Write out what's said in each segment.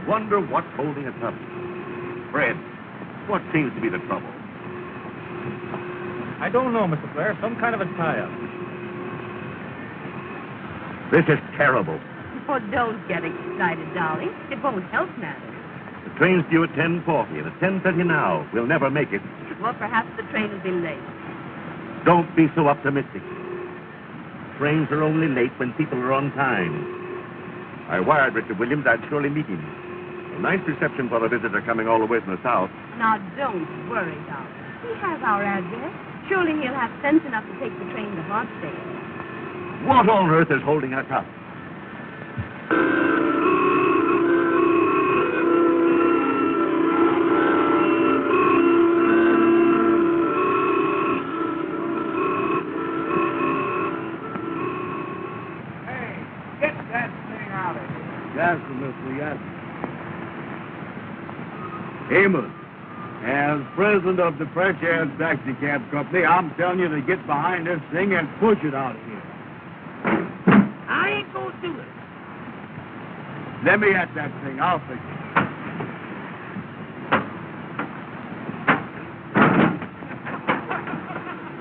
Wonder what's holding us up. Fred, what seems to be the trouble? I don't know, Mr. Blair. Some kind of a tie-up. This is terrible. Oh, don't get excited, darling. It won't help matters. The train's due at 10:40, and it's 10:30 now. We'll never make it. Well, perhaps the train will be late. Don't be so optimistic. Trains are only late when people are on time. I wired Richard Williams I'd surely meet him. A nice reception for a visitor coming all the way from the south. Now, don't worry, darling. He has our address. Surely he'll have sense enough to take the train to Hartsdale. What on earth is holding us up? Hey, get that thing out of here. Yes, Mr. Yes. Amos, as president of the Fresh Air Taxi Cab Company, I'm telling you to get behind this thing and push it out of here. I ain't gonna do it. Let me at that thing. I'll fix it.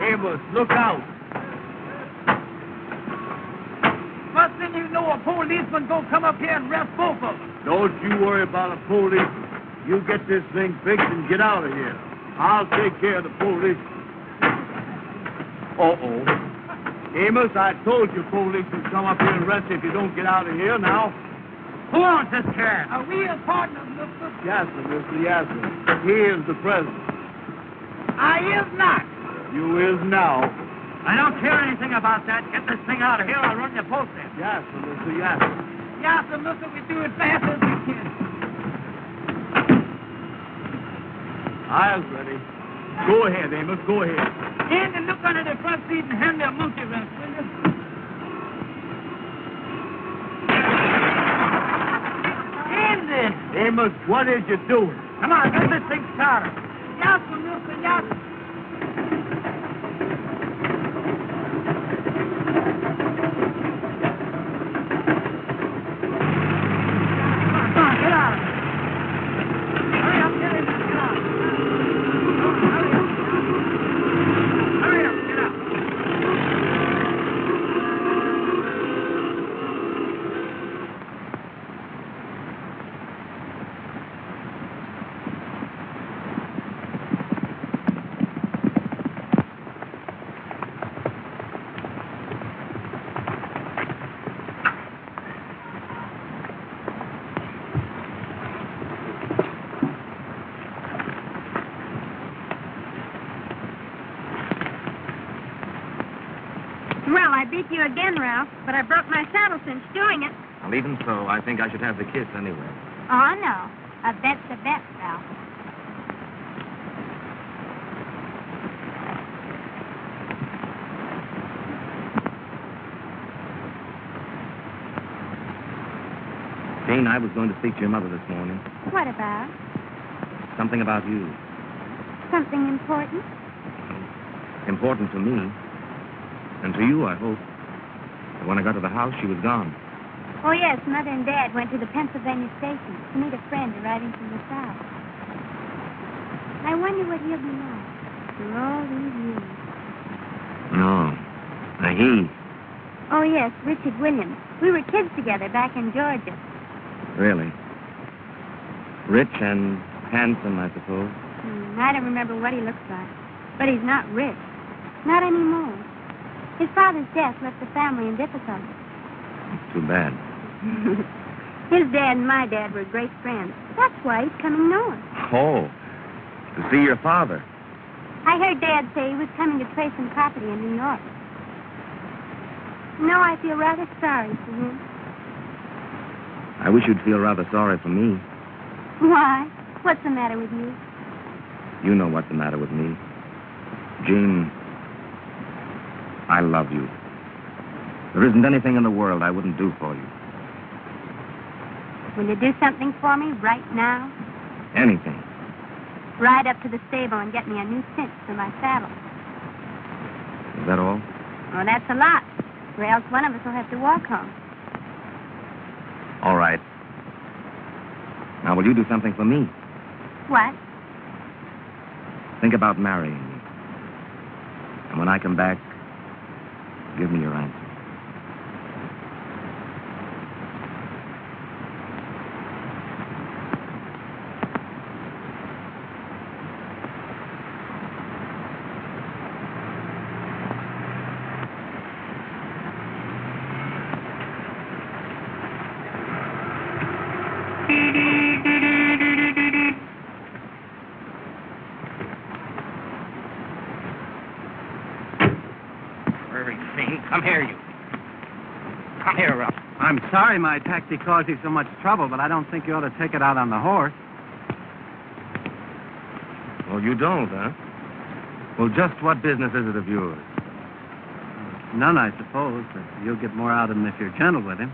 Amos, look out. First thing you know, a policeman gonna come up here and arrest both of them. Don't you worry about a police. You get this thing fixed and get out of here. I'll take care of the police. Uh-oh. Amos, I told you police would come up here and arrest you if you don't get out of here now. Who owns this car? Are we his partners, mister? Yes, sir, Mr. Yasser. He is the president. I is not. You is now. I don't care anything about that. Get this thing out of here. I'll run your post in. Yes, sir, Mr. Yasser. Yes, sir, mister. We do it fast as we can. I'll ready. Go ahead, Amos. Go ahead. Andy, look under the front seat and hand me a monkey wrench, will you? Andy! Amos, what is you doing? Come on, get this thing started. Yes, sir, mister. Yes, sir. Come on, get out of here. Hurry up, get in this car. Hurry up. Hurry up, get out. Well, I beat you again, Ralph, but I broke my saddle cinch doing it. Well, even so, I think I should have the kiss anyway. Oh, no. A bet's a bet, Ralph. Jane, I was going to speak to your mother this morning. What about? Something about you. Something important? Important to me. And to you, I hope. But when I got to the house, she was gone. Oh, yes, Mother and Dad went to the Pennsylvania station to meet a friend arriving from the South. I wonder what he'll be like for all these years. No. He. Oh, yes, Richard Williams. We were kids together back in Georgia. Really. Rich and handsome, I suppose. I don't remember what he looks like. But he's not rich. Not anymore. His father's death left the family in difficulty. Too bad. His dad and my dad were great friends. That's why he's coming north. Oh, to see your father. I heard Dad say he was coming to trade some property in New York. No, I feel rather sorry for him. I wish you'd feel rather sorry for me. Why? What's the matter with you? You know what's the matter with me. Jean, I love you. There isn't anything in the world I wouldn't do for you. Will you do something for me right now? Anything. Ride up to the stable and get me a new cinch for my saddle. Is that all? Oh, that's a lot. Or else one of us will have to walk home. All right. Now, will you do something for me? What? Think about marrying me. And when I come back, give me your answer. Come here, you. Come here, Ralph. I'm sorry my taxi caused you so much trouble, but I don't think you ought to take it out on the horse. Well, you don't, huh? Well, just what business is it of yours? None, I suppose, but you'll get more out of him if you're gentle with him.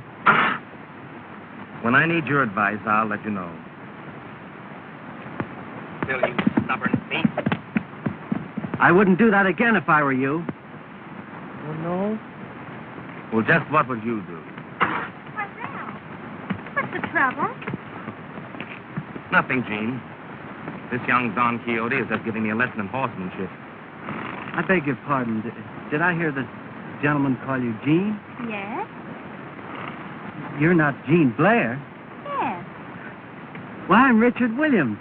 When I need your advice, I'll let you know. Still, you stubborn thief. I wouldn't do that again if I were you. Oh, no? Well, just what would you do? Why, Ralph, what's the trouble? Nothing, Gene. This young Don Quixote is just giving me a lesson in horsemanship. I beg your pardon. Did I hear this gentleman call you Gene? Yes? You're not Gene Blair. Yes. Well, I'm Richard Williams.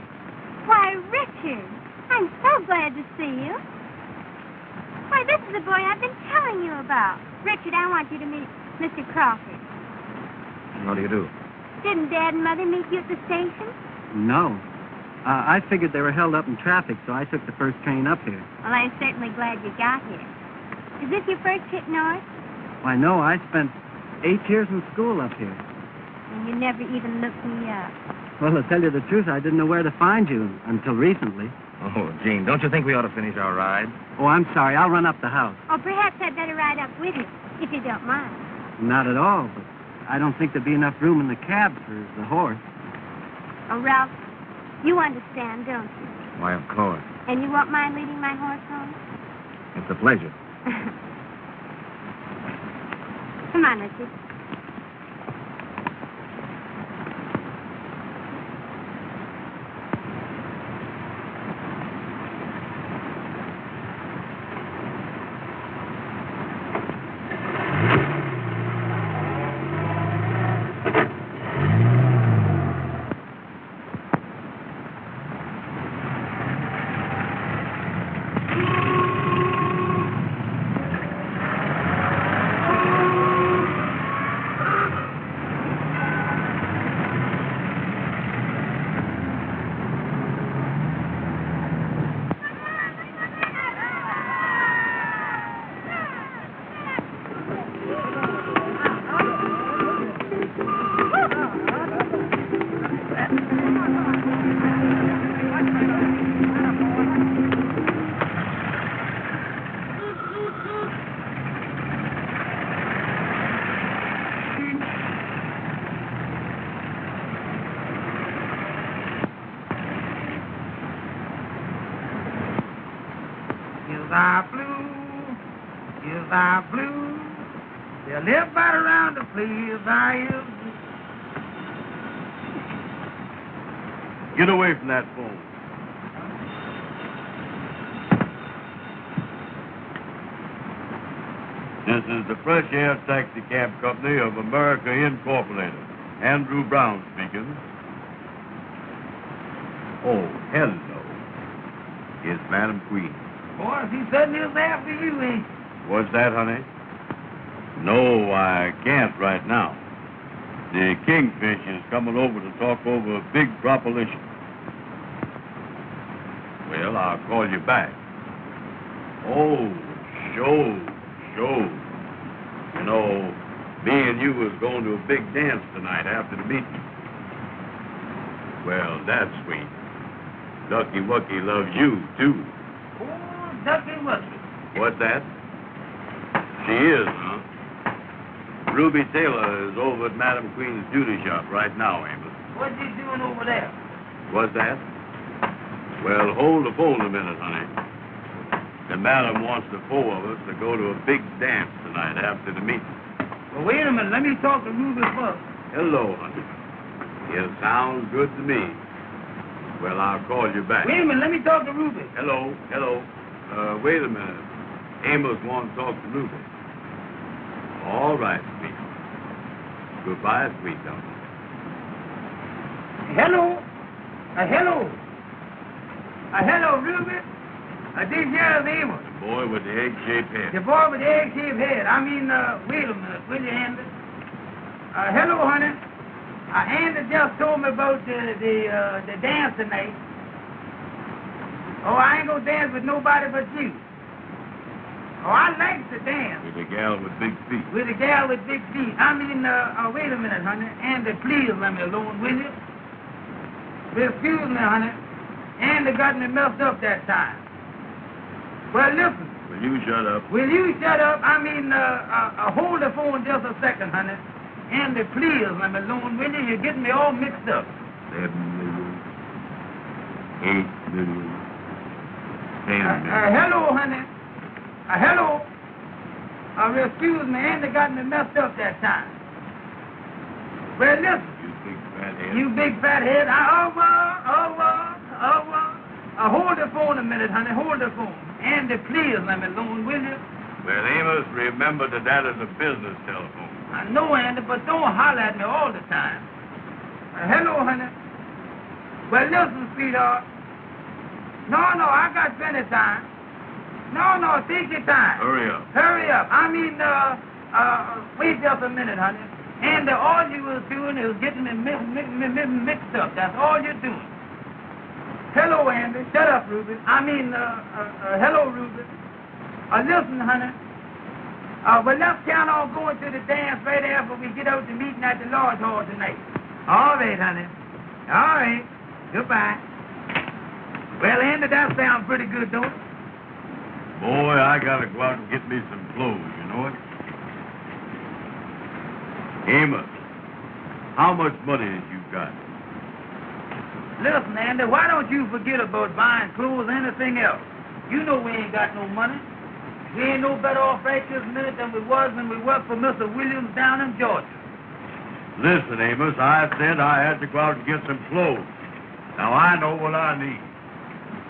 Why, Richard, I'm so glad to see you. Why, this is the boy I've been telling you about. Richard, I want you to meet Mr. Crawford. How do you do? Didn't Dad and Mother meet you at the station? No. I figured they were held up in traffic, so I took the first train up here. Well, I'm certainly glad you got here. Is this your first trip north? Why, no, I spent 8 years in school up here. And you never even looked me up. Well, to tell you the truth, I didn't know where to find you until recently. Oh, Gene, don't you think we ought to finish our ride? Oh, I'm sorry. I'll run up the house. Or perhaps I'd better ride up with you, if you don't mind. Not at all, but I don't think there'd be enough room in the cab for the horse. Oh, Ralph, you understand, don't you? Why, of course. And you won't mind leading my horse home? It's a pleasure. Come on, Richard. They'll live right around the place I am. Get away from that phone. This is the Fresh Air Taxi Cab Company of America Incorporated. Andrew Brown speaking. Oh, hello. It's Madam Queen. Boy, he certainly is after you, ain't he? What's that, honey? No, I can't right now. The Kingfish is coming over to talk over a big proposition. Well, I'll call you back. Oh, sure. You know, me and you was going to a big dance tonight after the meeting. Well, that's sweet. Ducky Wucky loves you, too. Oh, Ducky Wucky. What's that? She is, huh? Ruby Taylor is over at Madam Queen's duty shop right now, Amos. What's he doing over there? What's that? Well, hold the phone a minute, honey. The madam wants the four of us to go to a big dance tonight after the meeting. Well, wait a minute. Let me talk to Ruby first. Hello, honey. It sounds good to me. Well, I'll call you back. Wait a minute, let me talk to Ruby. Hello. Wait a minute. Amos wants to talk to Ruby. All right, sweet. Goodbye, sweetheart. Hello. Hello, Ruby. This here is Amos. The boy with the egg-shaped head. The boy with the egg-shaped head. Wait a minute, will you, Andy? Hello, honey. Andy just told me about the dance tonight. Oh, I ain't gonna dance with nobody but you. Oh, I like to dance. With a gal with big feet. With a gal with big feet. Wait a minute, honey. Andy, please let me alone, will you? Excuse me, honey. Andy got me messed up that time. Well, listen. Will you shut up? Will you shut up? Hold the phone just a second, honey. Andy, please let me alone, will you? You're getting me all mixed up. 7 million. 8 million. 10 million. Hello, honey. Hello. Excuse me, Andy got me messed up that time. Well, listen. You big fat head. You big fat head. Hold the phone a minute, honey. Hold the phone. Andy, please let me alone, will you? Well, Amos, remember that is a business telephone. I know, Andy, but don't holler at me all the time. Hello, honey. Well, listen, sweetheart. No, I got plenty of time. No, take your time. Hurry up. Hurry up. Wait just a minute, honey. And all you was doing is getting me mixed up. That's all you're doing. Hello, Andy. Shut up, Ruby. Hello, Ruby. Listen, honey. Well, let's count on going to the dance right after we get out to meeting at the Lodge Hall tonight. All right, honey. All right. Goodbye. Well, Andy, that sounds pretty good, don't it? Boy, I gotta go out and get me some clothes, you know it? Amos, how much money have you got? Listen, Andy, why don't you forget about buying clothes or anything else? You know we ain't got no money. We ain't no better off right this minute than we was when we worked for Mr. Williams down in Georgia. Listen, Amos, I said I had to go out and get some clothes. Now, I know what I need.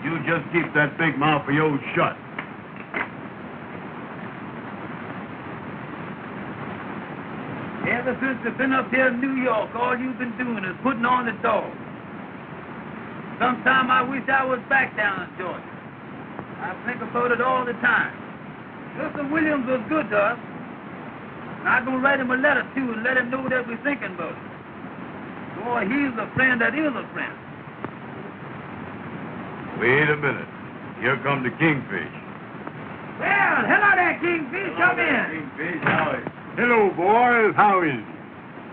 You just keep that big mouth of yours shut. Ever since you've been up here in New York, all you've been doing is putting on the dog. Sometime I wish I was back down in Georgia. I think about it all the time. Mr. Williams was good to us. And I'm going to write him a letter, too, and let him know that we're thinking about it. Boy, he's a friend that is a friend. Wait a minute. Here come the Kingfish. Well, hello there, Kingfish. Come in. Kingfish, how is it? Hello, boys. How is it?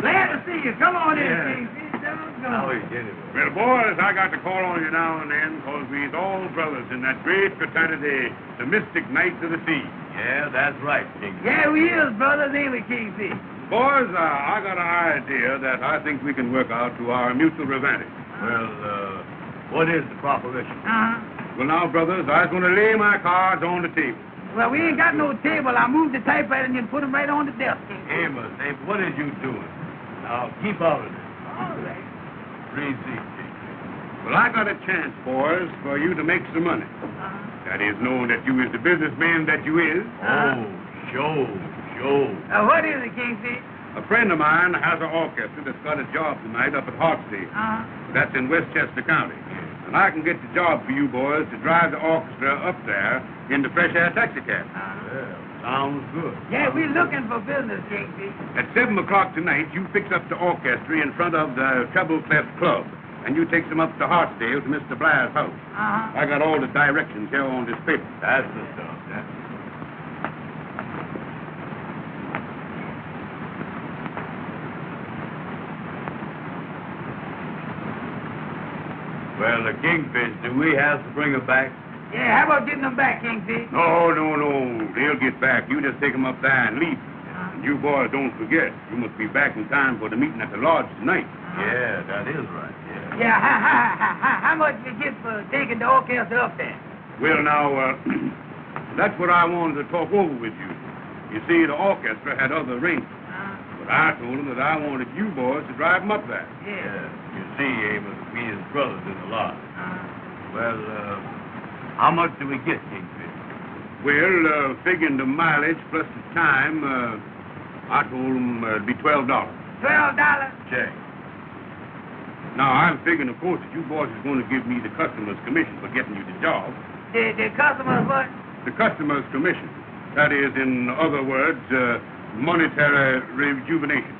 Glad to see you. Come on in, Yeah. Kingfish. How is it anyway? Well, boys, I got to call on you now and then because we's all brothers in that great fraternity, the Mystic Knights of the Sea. Yeah, that's right, Kingfish. Yeah, we is brothers, ain't we, Kingfish? Boys, I got an idea that I think we can work out to our mutual advantage. Well, what is the proposition? Uh-huh. Well, now, brothers, I was going to lay my cards on the table. Well, we ain't got no table. I moved the typewriter and you put them right on the desk, Kingfish. Amos, what are you doing? Now, keep out of this. All right. Receive, Kingfish. Well, I got a chance, boys, for you to make some money. Uh-huh. That is, knowing that you is the businessman that you is. Oh, show. What is it, Kingfish? A friend of mine has an orchestra that's got a job tonight up at Hartsdale. Uh-huh. That's in Westchester County. And I can get the job for you boys to drive the orchestra up there in the fresh air taxicab. Well, sounds good. Yeah, we looking for business, Kingfish. At 7 o'clock tonight, you fix up the orchestra in front of the Treble Clef Club. And you takes them up to Hartsdale to Mr. Blair's house. Uh-huh. I got all the directions here on this paper. That's the stuff, yeah. Well, the Kingfish, do we have to bring her back? Yeah, how about getting them back, Kingfish? No. They'll get back. You just take them up there and leave. And you boys don't forget, you must be back in time for the meeting at the lodge tonight. Yeah, that is right, yeah. Yeah, how much we get for taking the orchestra up there? Well, now, that's what I wanted to talk over with you. You see, the orchestra had other arrangements. But I told him that I wanted you boys to drive him up there. Yeah. You see, Amos, we as brothers in the lot. Well, how much do we get, Kingfish? Well, figuring the mileage plus the time, I told him it'd be $12. $12? Check. Now, I'm figuring, of course, that you boys is going to give me the customer's commission for getting you the job. The customer's what? The customer's commission. That is, in other words, monetary rejuvenation.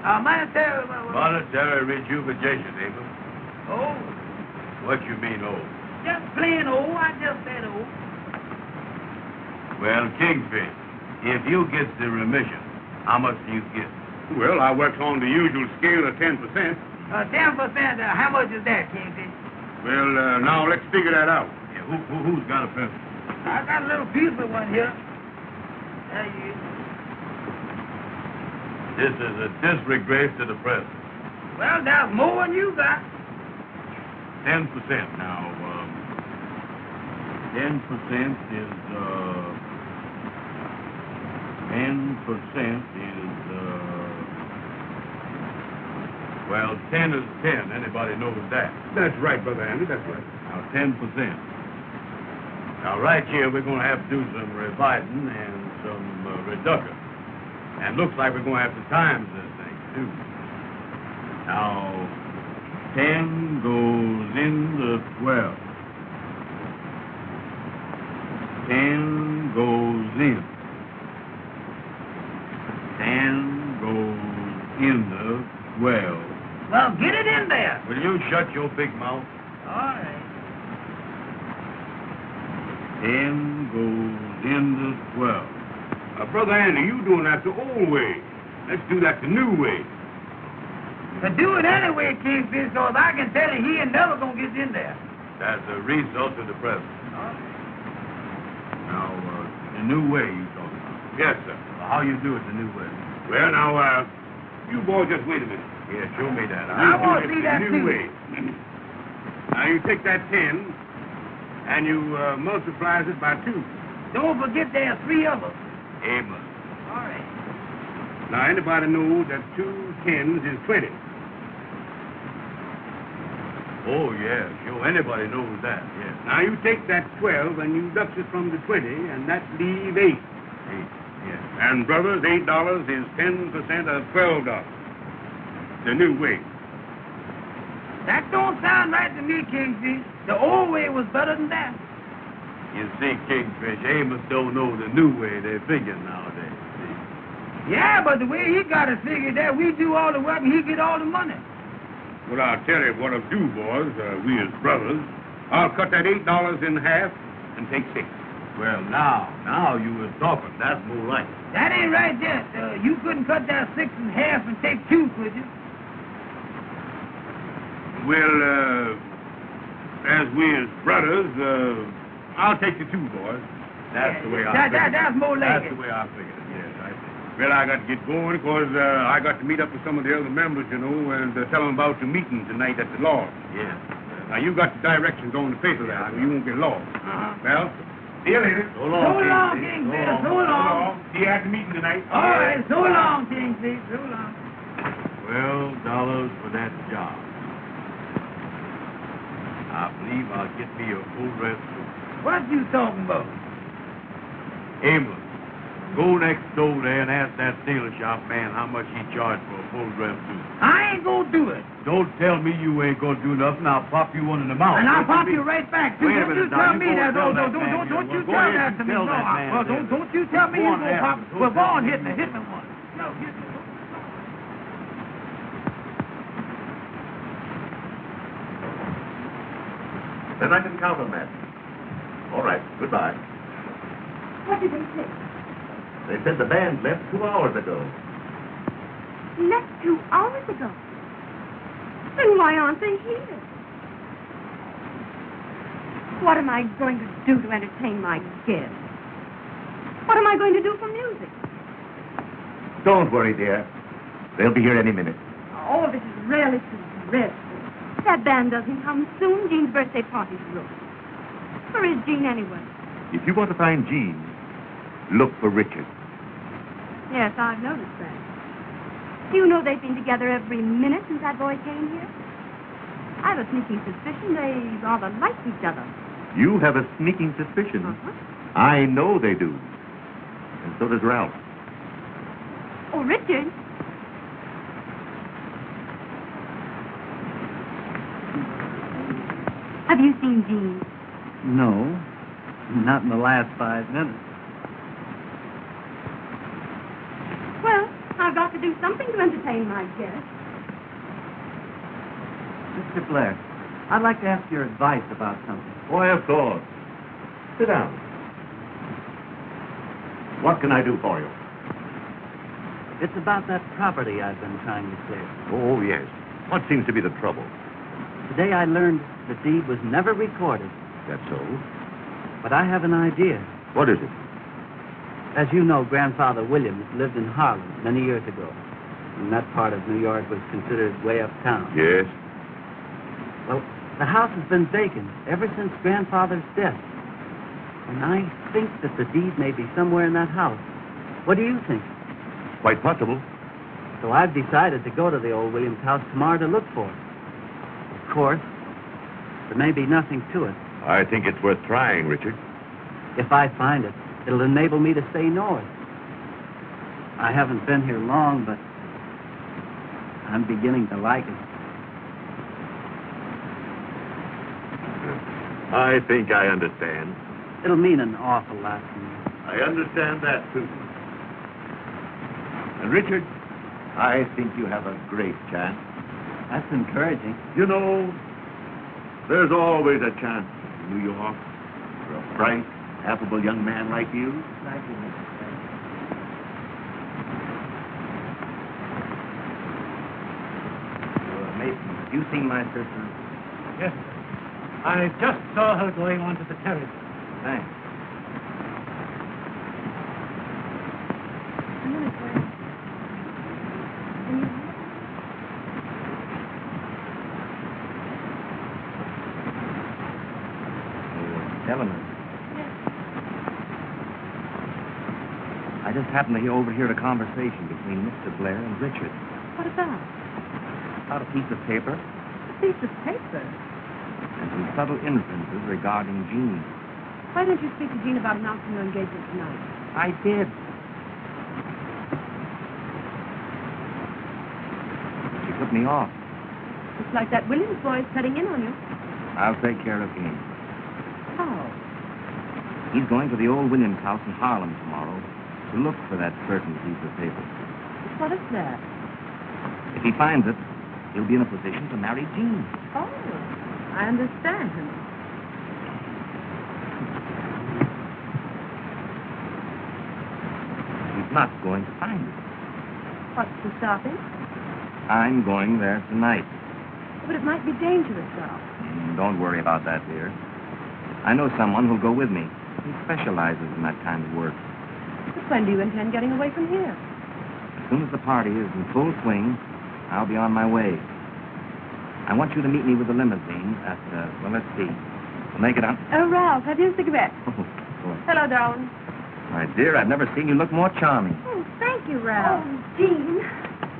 Monetary what? Monetary rejuvenation, Amos. Oh, What you mean, oh? just plain old. I just said old. Well, Kingfish, if you get the remission, how much do you get? Well, I works on the usual scale of 10%. 10%, how much is that, Kingfish? Well, now let's figure that out. Yeah, who's got a pencil? I got a little piece of one here. There you is. This is a disgrace to the press. Well, that's more than you got. 10% now. 10% is, 10 is 10. Anybody knows that. That's right, Brother Andy, that's right. Now, 10%. Now, right here, we're going to have to do some revising and some reduction. And looks like we're going to have to times this thing, too. Now, 10 goes into 12. 10 goes in. 10 goes into 12. Well, get it in there. Will you shut your big mouth? All right. 10 goes into 12. Brother Andy, you doing that the old way. Let's do that the new way. But do it anyway, Kingfish, because I can tell you he ain't never going to get in there. That's a result of the present. Now, the new way you talking about? Yes, sir. Well, how you do it the new way? Well, now, you boys just wait a minute. Yeah, show me that. I want to see that, the new too. way. Now, you take that 10, and you multiply it by 2. Don't forget there are 3 of us. Amos. All right. Now, anybody knows that 2 10s is 20. Oh, yeah, sure. Anybody knows that, yeah. Now, you take that 12 and you deduct it from the 20, and that leaves 8. 8, yeah. And, brothers, $8 is 10% of $12. The new way. That don't sound right to me, Kingfish. The old way was better than that. You see, Kingfish, Amos don't know the new way they're figuring nowadays. See? Yeah, but the way he got it figured that we do all the work and he get all the money. Well, I'll tell you what I'll do, boys, we as brothers. I'll cut that $8 in half and take 6. Well, now you was talking. That's more right. That ain't right yet. You couldn't cut that 6 in half and take 2, could you? Well, as we as brothers, I'll take the 2, boys. That's the way I figured it. That's more like That's the way I figured it, yes, I see. Well, I got to get going because I got to meet up with some of the other members, you know, and tell them about the meeting tonight at the lodge. Yes. Now, you got the directions on the paper there, so you won't get lost. Well, see you later. So long, Kingfish. So long. See you at the meeting tonight. All right, so long, Kingfish. So long. $12 for that job. I believe I'll get me a full dress suit. What you talking about? Amos, go next door there and ask that tailor shop man how much he charged for a full dress suit. I ain't gonna do it. Don't tell me you ain't gonna do nothing. I'll pop you one in the mouth. And I'll pop you right back, too. Wait a Don't minute you tell now. me You that. go Don't tell that man you then. Go tell ahead that and to me. tell No, that man well, then. don't you tell me Go you on gonna and pop. ask him. Well, go on, Go hit me ahead. one. No, hit me. Then I can count on that. All right, goodbye. What did they say? They said the band left 2 hours ago. Left 2 hours ago. Then why aren't they here? What am I going to do to entertain my guests? What am I going to do for music? Don't worry, dear. They'll be here any minute. Oh, this is really too dreadful. That band doesn't come soon. Jean's birthday party's ruined. Where is Jean anyway? If you want to find Jean, look for Richard. Yes, I've noticed that. Do you know they've been together every minute since that boy came here? I have a sneaking suspicion they rather like each other. You have a sneaking suspicion. I know they do. And so does Ralph. Oh, Richard. Have you seen Jean? No, not in the last 5 minutes. Well, I've got to do something to entertain my guests. Mr. Blair, I'd like to ask your advice about something. Why, of course. Sit down. What can I do for you? It's about that property I've been trying to clear. Oh, yes. What seems to be the trouble? Today I learned the deed was never recorded, That's so. but I have an idea. What is it? As you know, Grandfather Williams lived in Harlem many years ago, and that part of New York was considered way uptown. Yes. Well, the house has been vacant ever since Grandfather's death, and I think that the deed may be somewhere in that house. What do you think? Quite possible. So I've decided to go to the old Williams house tomorrow to look for it. Of course, there may be nothing to it. I think it's worth trying, Richard. If I find it, it'll enable me to stay north. I haven't been here long, but I'm beginning to like it. I think I understand. It'll mean an awful lot to me. I understand that, too. And, Richard, I think you have a great chance. That's encouraging. You know, there's always a chance in New York for a bright, affable young man like you. Thank you, Mr. Blair. Mason, you seen my sister? Yes, sir. I just saw her going onto the terrace. Thanks. A minute, Blair. Can you Eleanor, Yes. I just happened to overhear a conversation between Mr. Blair and Richard What about? about a piece of paper A piece of paper. and some subtle inferences regarding Jean. Why don't you speak to Jean about announcing your engagement tonight? I did. She put me off. Looks like that Williams boy is cutting in on you. I'll take care of him. How? He's going to the old Williams house in Harlem tomorrow to look for that certain piece of paper. What is that? If he finds it, he'll be in a position to marry Jean. Oh, I understand. He's not going to find it. What's to stop him? I'm going there tonight. But it might be dangerous, Ralph. Don't worry about that, dear. I know someone who'll go with me. He specializes in that kind of work. But when do you intend getting away from here? As soon as the party is in full swing, I'll be on my way. I want you to meet me with the limousine at, well, let's see. We'll make it on... Oh, Ralph, have you a cigarette? Oh, boy. Hello, darling. My dear, I've never seen you look more charming. Oh, thank you, Ralph. Oh, Jean.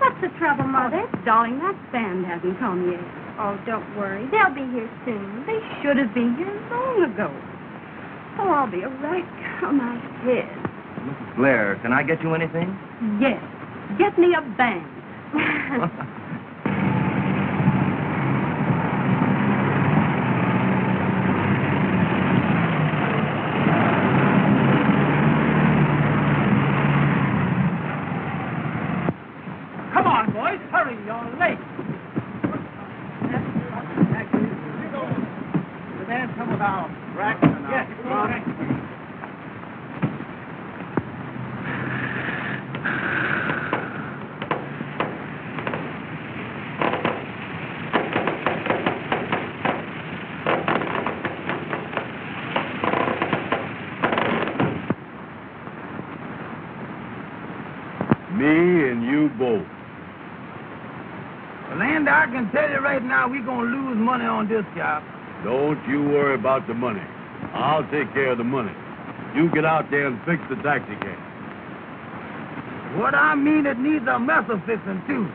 What's the trouble, Mother? Darling, that band hasn't come yet. Oh, don't worry. They'll be here soon. They should have been here long ago. Oh, I'll be all right. Come on, head. Mrs. Blair, can I get you anything? Yes. Get me a band. Come on, boys. Hurry, you're late. The man come with our racks and Yes, come on. Me and you both. Well, Andy, I can tell you right now, we're going to lose money on this job. Don't you worry about the money. I'll take care of the money. You get out there and fix the taxi cab. What I mean, it needs a mess of fixing, too.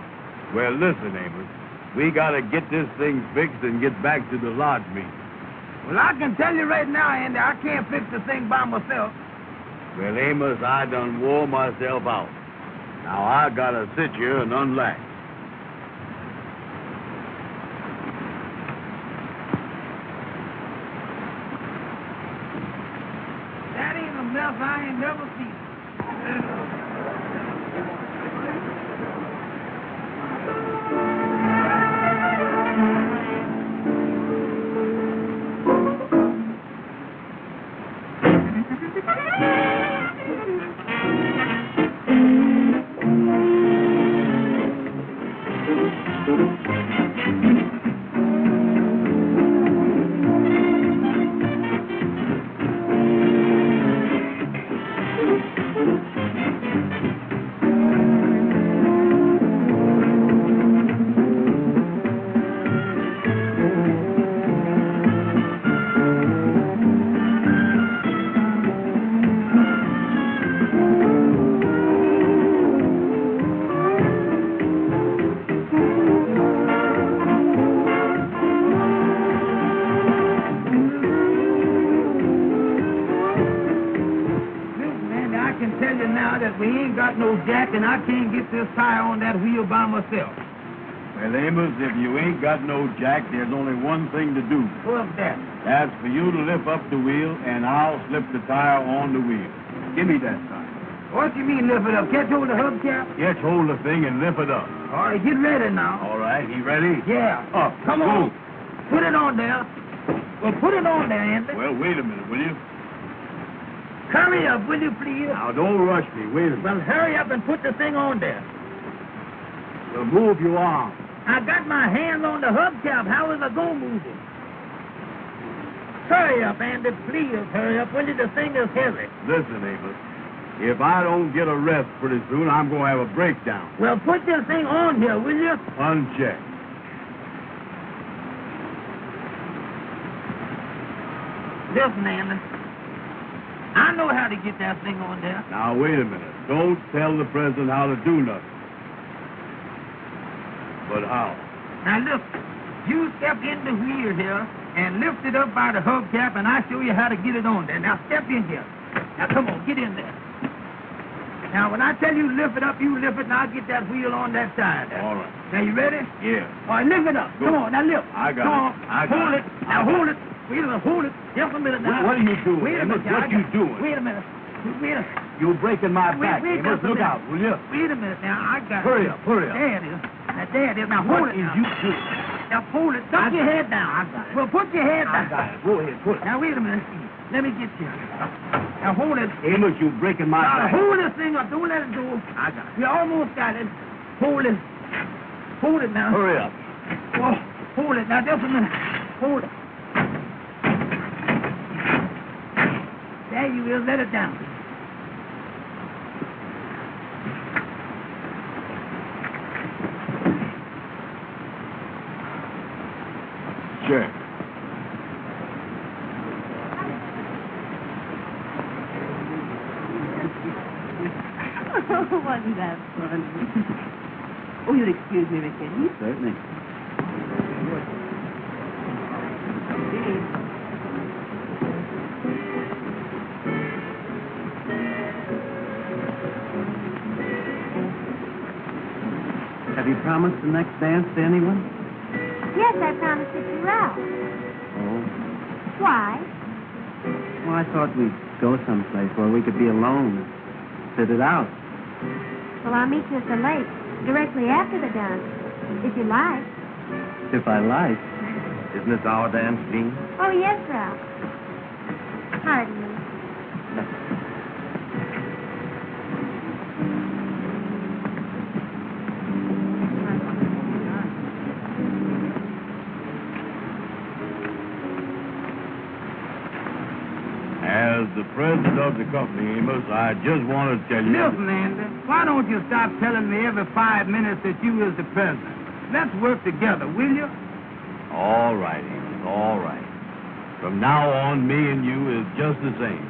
Well, listen, Amos. We gotta get this thing fixed and get back to the lodge meeting. Well, I can tell you right now, Andy, I can't fix the thing by myself. Well, Amos, I done wore myself out. Now I gotta sit here and unlatch. That ain't a mess I ain't never seen. We ain't got no jack, and I can't get this tire on that wheel by myself. Well, Amos, if you ain't got no jack, there's only one thing to do. What's that? That's for you to lift up the wheel, and I'll slip the tire on the wheel. Give me that tire. What you mean, lift it up? Catch hold of the hubcap? Catch hold of the thing and lift it up. All right, get ready now. All right, you ready? Yeah. Up. Come Go. on. Put it on there. Well, put it on there, Andy. Well, wait a minute, will you? Hurry up, will you, please? Now, don't rush me. Wait a minute. Well, hurry up and put the thing on there. Well, move your arm. I got my hand on the hubcap. How is I going to move it? Hurry up, Andy. Please hurry up. Will you? The thing is heavy. Listen, Amos. If I don't get a rest pretty soon, I'm going to have a breakdown. Well, put this thing on here, will you? Uncheck. Listen, Andy. I know how to get that thing on there. Now, wait a minute. Don't tell the president how to do nothing. But how? Now, look. You step in the wheel here and lift it up by the hubcap, and I'll show you how to get it on there. Now, step in here. Now, come on, get in there. Now, when I tell you lift it up, you lift it, and I'll get that wheel on that side there. All right. Now, you ready? Yeah. All right, lift it up. Go. Come on, now lift. I got Come it. on. I got hold it. it. Now, hold it. Wait a minute, hold it. Just a minute now. What are you doing, Wait a Amos? minute. What you doing? Wait a minute. Wait a minute. You're breaking my back. Wait Amos, just a look minute. out, will you? Wait a minute now. I got Hurry it. up, hurry up. There it is. Now, there it is. Now, hold What it is now. you doing? Now, hold it. Put your head down. I got it. Well, put your head I down. got it. Go ahead, put it. Now, wait a minute. Let me get you. Now, hold it. Amos, you're breaking my Now, back. hold this thing up. Don't let it go. I got it. We almost got it. Hold it. Hold it now. Hurry up. Oh, hold it. Now, just a minute. Hold it. There you is. Let it down. Check. Wasn't that fun? Oh, you'll excuse me, Ricky. Certainly. Have you promised the next dance to anyone? Yes, I promised it to Ralph. Oh. Why? Well, I thought we'd go someplace where we could be alone. Sit it out. Well, I'll meet you at the lake directly after the dance, if you like. If I like. Isn't this our dance, Jean? Oh, yes, Ralph. Pardon me. As the president of the company, Amos, I just want to tell you... Listen, Andy, why don't you stop telling me every 5 minutes that you is the president? Let's work together, will you? All right, Amos, all right. From now on, me and you is just the same.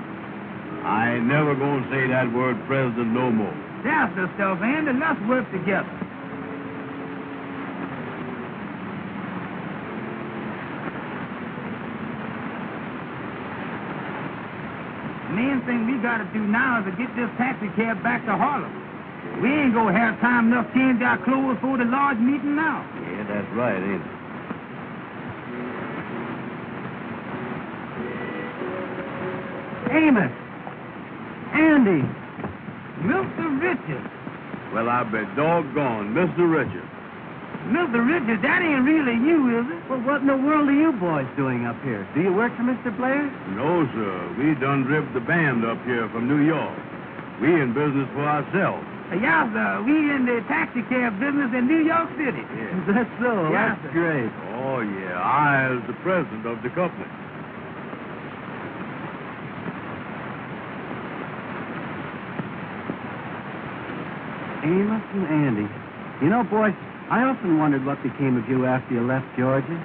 I ain't never going to say that word president no more. That's the stuff, Andy. Let's work together. The main thing we got to do now is to get this taxi cab back to Harlem. We ain't gonna have time enough to change our clothes for the large meeting now. Yeah, that's right, ain't it? Amos! Andy! Mr. Richard. Well, I bet doggone, Mr. Richard. Mr. Richard, that ain't really you, is it? Well, what in the world are you boys doing up here? Do you work for Mr. Blair? No, sir. We done driven the band up here from New York. We in business for ourselves. Yeah, sir. We in the taxi cab business in New York City. Yeah. That's so. Yeah, That's sir. great. Oh, yeah. I is the president of the company. Amos and Andy. You know, boys, I often wondered what became of you after you left Georgia.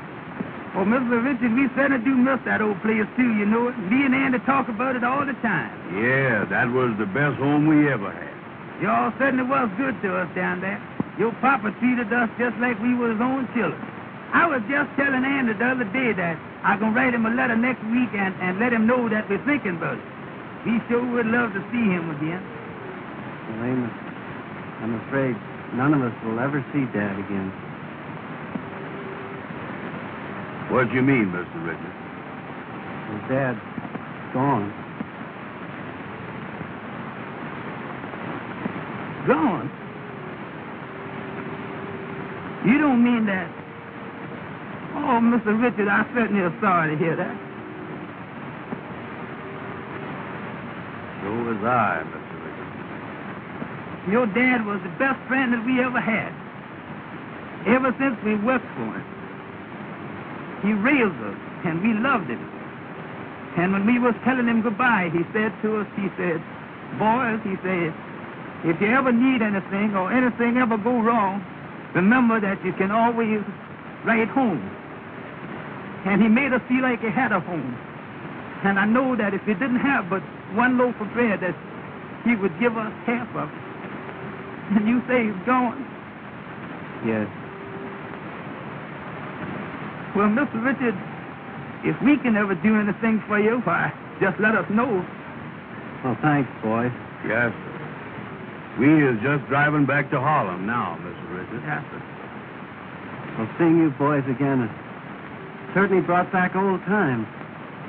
Oh, Mr. Richard, we certainly do miss that old place, too, you know it. Me and Andy talk about it all the time. Yeah, that was the best home we ever had. Y'all certainly was good to us down there. Your papa treated us just like we were his own children. I was just telling Andy the other day that I'm going to write him a letter next week and let him know that we're thinking about it. We sure would love to see him again. Well, Amos, I'm afraid none of us will ever see Dad again. What do you mean, Mr. Richard? His Dad's gone. Gone? You don't mean that? Oh, Mr. Richard, I certainly am sorry to hear that. So was I, Mr. Richard. Your dad was the best friend that we ever had. Ever since we worked for him. He raised us, and we loved him. And when we was telling him goodbye, he said to us, he said, boys, he said, if you ever need anything or anything ever go wrong, remember that you can always write home. And he made us feel like he had a home. And I know that if he didn't have but one loaf of bread, that he would give us half of it. And you say he's gone. Yes. Well, Mr. Richard, if we can ever do anything for you, why, just let us know. Well, thanks, boys. Yes, sir. We is just driving back to Harlem now, Mr. Richard. Yes, sir. Well, seeing you boys again has certainly brought back old times.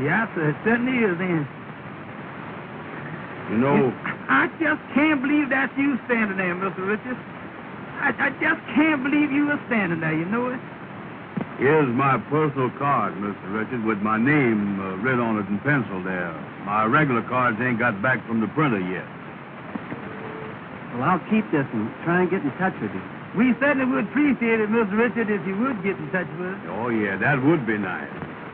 Yes, sir, it certainly is, Andy. You know, I just can't believe that you standing there, Mr. Richard. I just can't believe you were standing there, you know it? here's my personal card, Mr. Richard, with my name writ on it in pencil there. My regular cards ain't got back from the printer yet. Well, I'll keep this and try and get in touch with you. We certainly would appreciate it, Mr. Richard, if you would get in touch with us. Oh, yeah, that would be nice.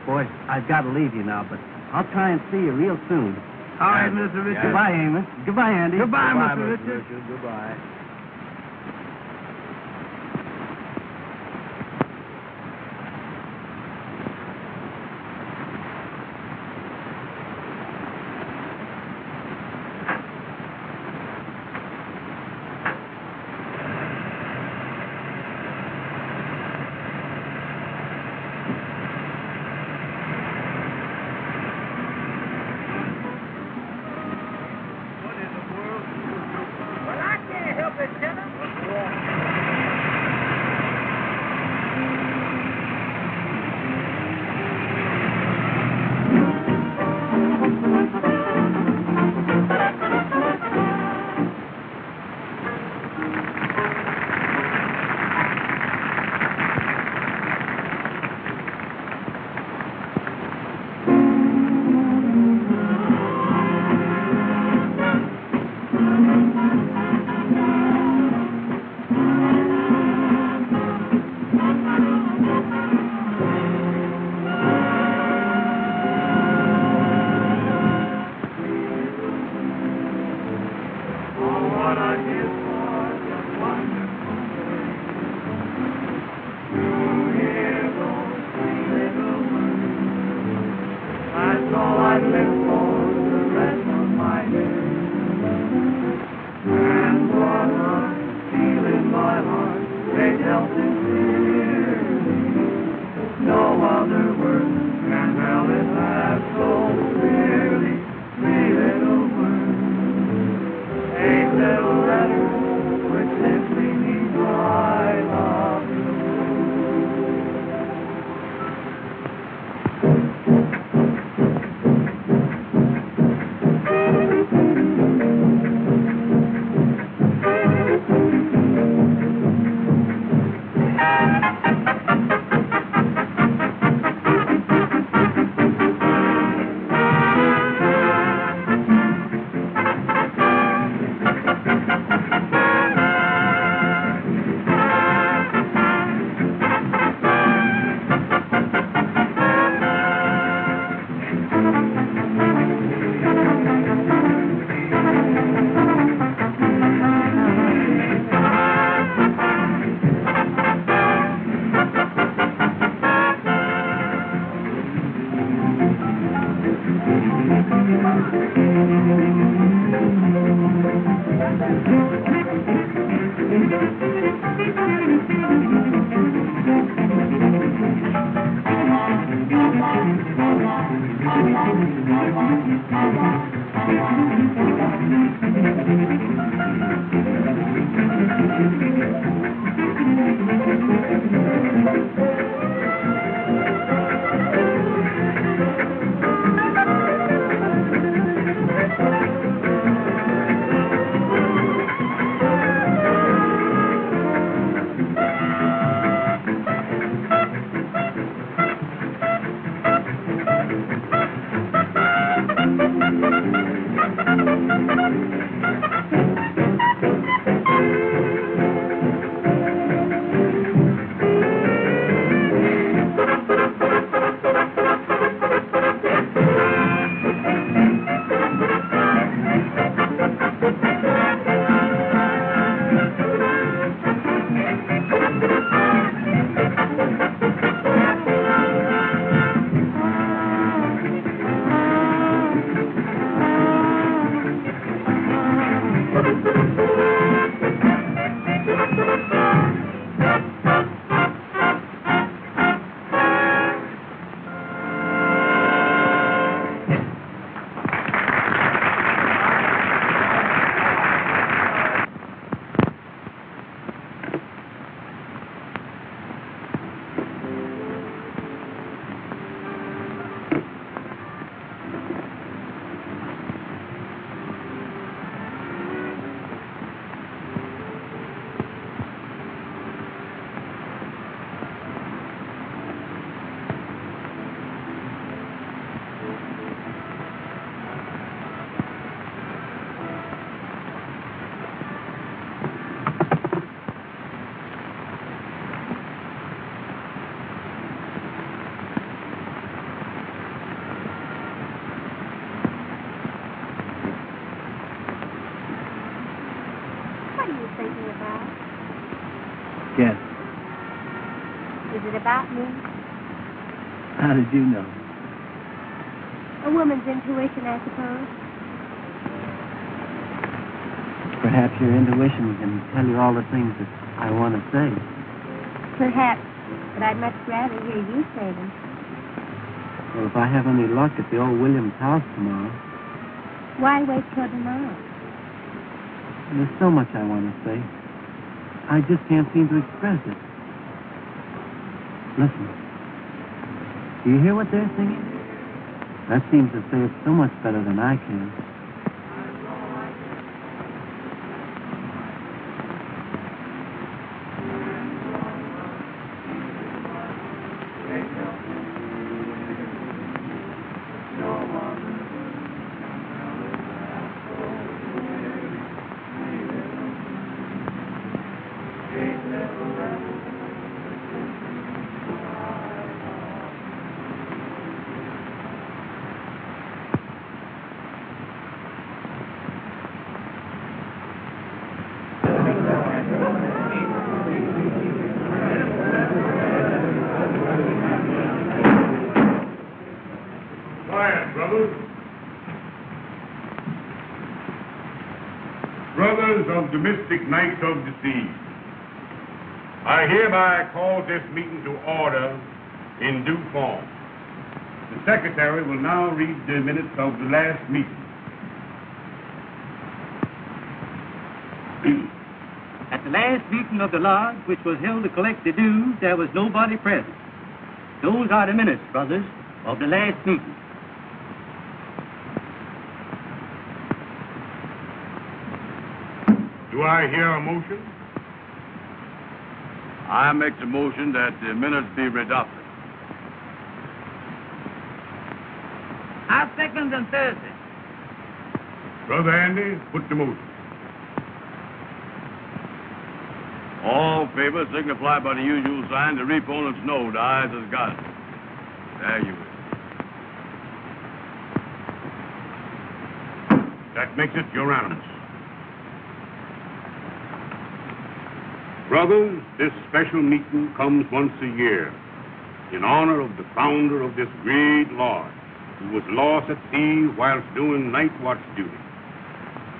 Boys, I've got to leave you now, but I'll try and see you real soon. All right, Mr. Richard. Goodbye, Amos. Goodbye, Andy. Goodbye, Mr. Richard. Goodbye. tell sincerely. No other words can tell it half so clearly. Three little words, 8 little letters, which simply means I love you. Yes. Is it about me? How did you know? A woman's intuition, I suppose. Perhaps your intuition can tell you all the things that I want to say. Perhaps, but I'd much rather hear you say them. Well, if I have any luck at the old Williams house tomorrow, Why wait till tomorrow? there's so much I want to say. I just can't seem to express it. Listen. Do you hear what they're singing? That seems to say it so much better than I can. Brothers of the mystic night of the sea, I hereby call this meeting to order in due form. The secretary will now read the minutes of the last meeting. At the last meeting of the lodge, which was held to collect the dues, there was nobody present. Those are the minutes, brothers, of the last meeting. Do I hear a motion? I make the motion that the minutes be adopted. I second and Thursday. Brother Andy, put the motion. All in favor signify by the usual sign. The opponents know the ayes has got it. There you is. That makes it unanimous. Brothers, this special meeting comes once a year in honor of the founder of this great lodge, who was lost at sea whilst doing night watch duty.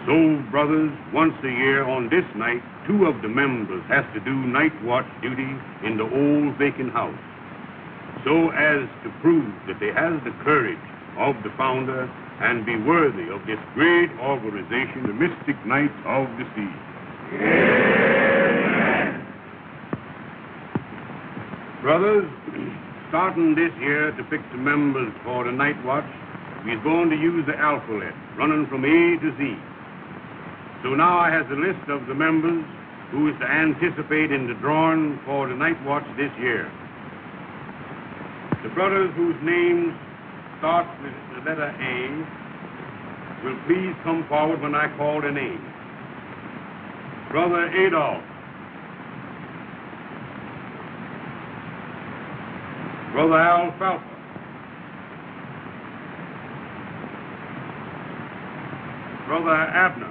So, brothers, once a year on this night, 2 of the members has to do night watch duty in the old vacant house, so as to prove that they has the courage of the founder and be worthy of this great organization, the Mystic Knights of the Sea. Amen. Brothers, starting this year to pick the members for the night watch, we're going to use the alphabet, running from A to Z. So now I have the list of the members who is to anticipate in the drawing for the night watch this year. The brothers whose names start with the letter A will please come forward when I call their name. Brother Adolph. Brother Alfalfa. Brother Abner.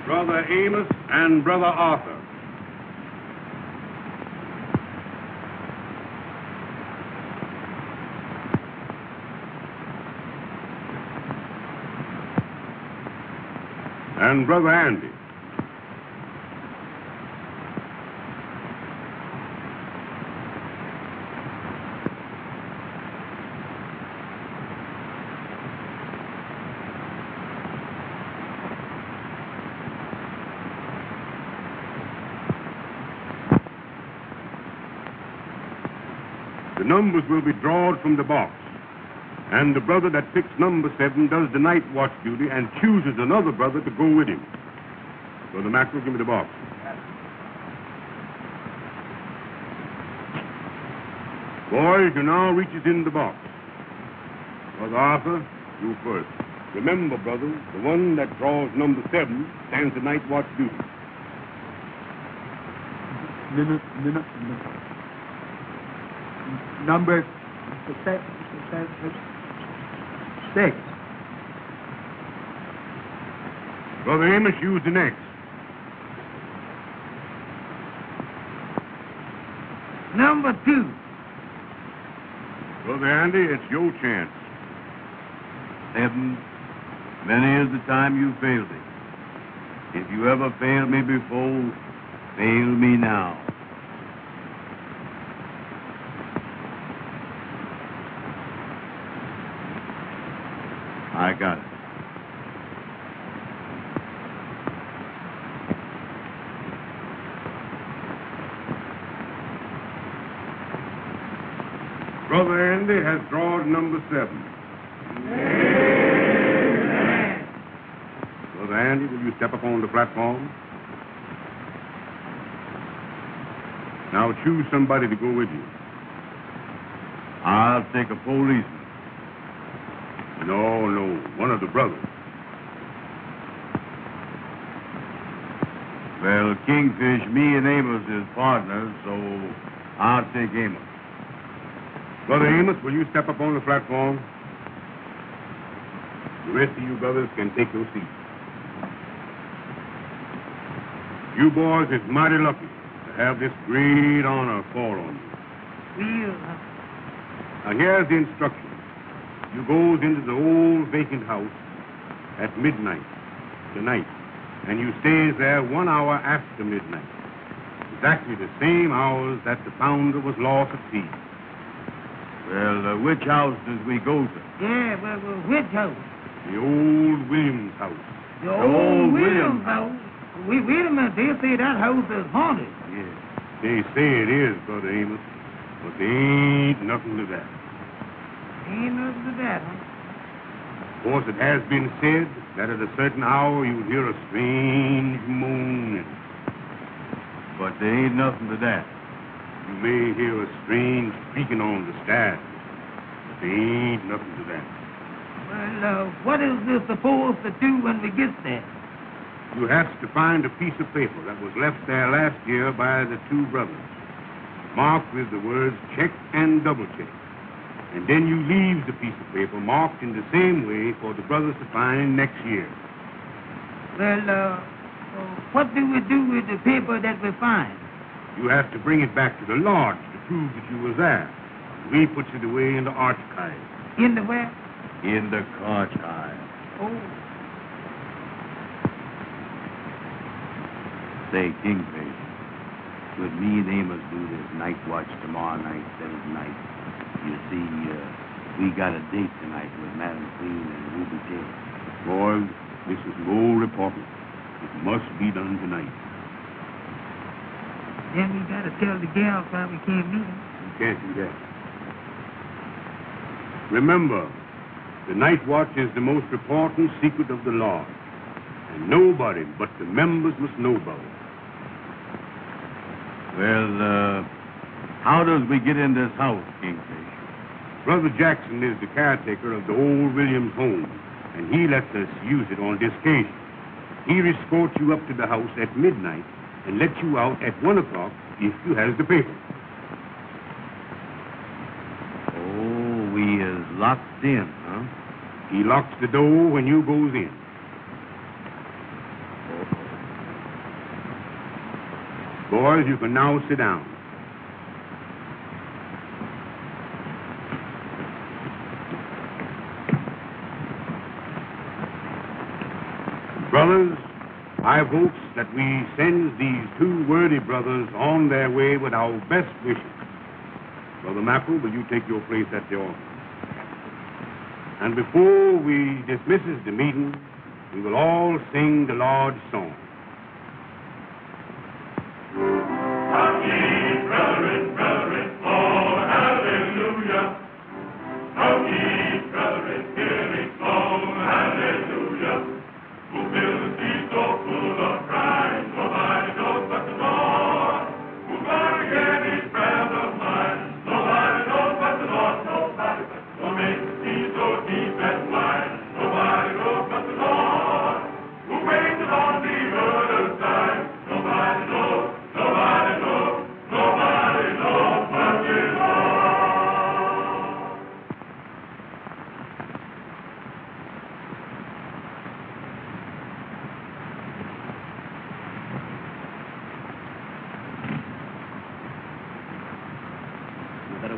Brother Amos and Brother Arthur. And Brother Andy. The numbers will be drawn from the box. And the brother that picks number 7 does the night watch duty and chooses another brother to go with him. Brother Maxwell, give me the box. Boys, you now reaches in the box. Brother Arthur, you first. Remember, brothers, the one that draws number 7 stands the night watch duty. Number 6. Brother Amos, use the next. Number 2. Brother Andy, it's your chance. 7. Many is the time you failed me. If you ever failed me before, fail me now. I got it. Brother Andy has drawn number 7. Amen. Brother Andy, will you step up on the platform? Now choose somebody to go with you. I'll take a policeman. No, one of the brothers. Well, Kingfish, me and Amos is partners, so I'll take Amos. Brother Amos, will you step up on the platform? The rest of you brothers can take your seats. You boys is mighty lucky to have this great honor fall on you. Now, here's the instructions. You goes into the old vacant house at midnight tonight and you stays there 1 hour after midnight. Exactly the same hours that the founder was lost at sea. Well, which house does we go to? Yeah, well, which house? The old Williams house. The old Williams house? Wait a minute. They say that house is haunted. Yeah, they say it is, Brother Amos, but there ain't nothing to that. Ain't nothing to that, huh? Of course, it has been said that at a certain hour you'd hear a strange moaning. But there ain't nothing to that. You may hear a strange creaking on the stairs, but there ain't nothing to that. Well, what is this supposed to do when we get there? You have to find a piece of paper that was left there last year by the two brothers, marked with the words check and double check. And then you leave the piece of paper marked in the same way for the brothers to find next year. Well, what do we do with the paper that we find? You have to bring it back to the lodge to prove that you was there. We puts it away in the archive. In the where? In the archive. Oh. Say, Kingfish, could me and Amos do this night watch tomorrow night instead of tonight? You see, we got a date tonight with Madam Queen and Ruby Taylor. Boys, this is more important. It must be done tonight. Then we gotta tell the gals why we can't meet them. You can't do that. Remember, the night watch is the most important secret of the Lord. And nobody but the members must know about it. Well, how does we get in this house, Kingfish? Brother Jackson is the caretaker of the old Williams home, and he lets us use it on this occasion. He escorts you up to the house at midnight and lets you out at 1 o'clock if you has the paper. Oh, we is locked in, huh? He locks the door when you goes in. Boys, you can now sit down. Brothers, I hopes that we send these two worthy brothers on their way with our best wishes. Brother Mackerel, will you take your place at the altar? And before we dismisses the meeting, we will all sing the Lord's song.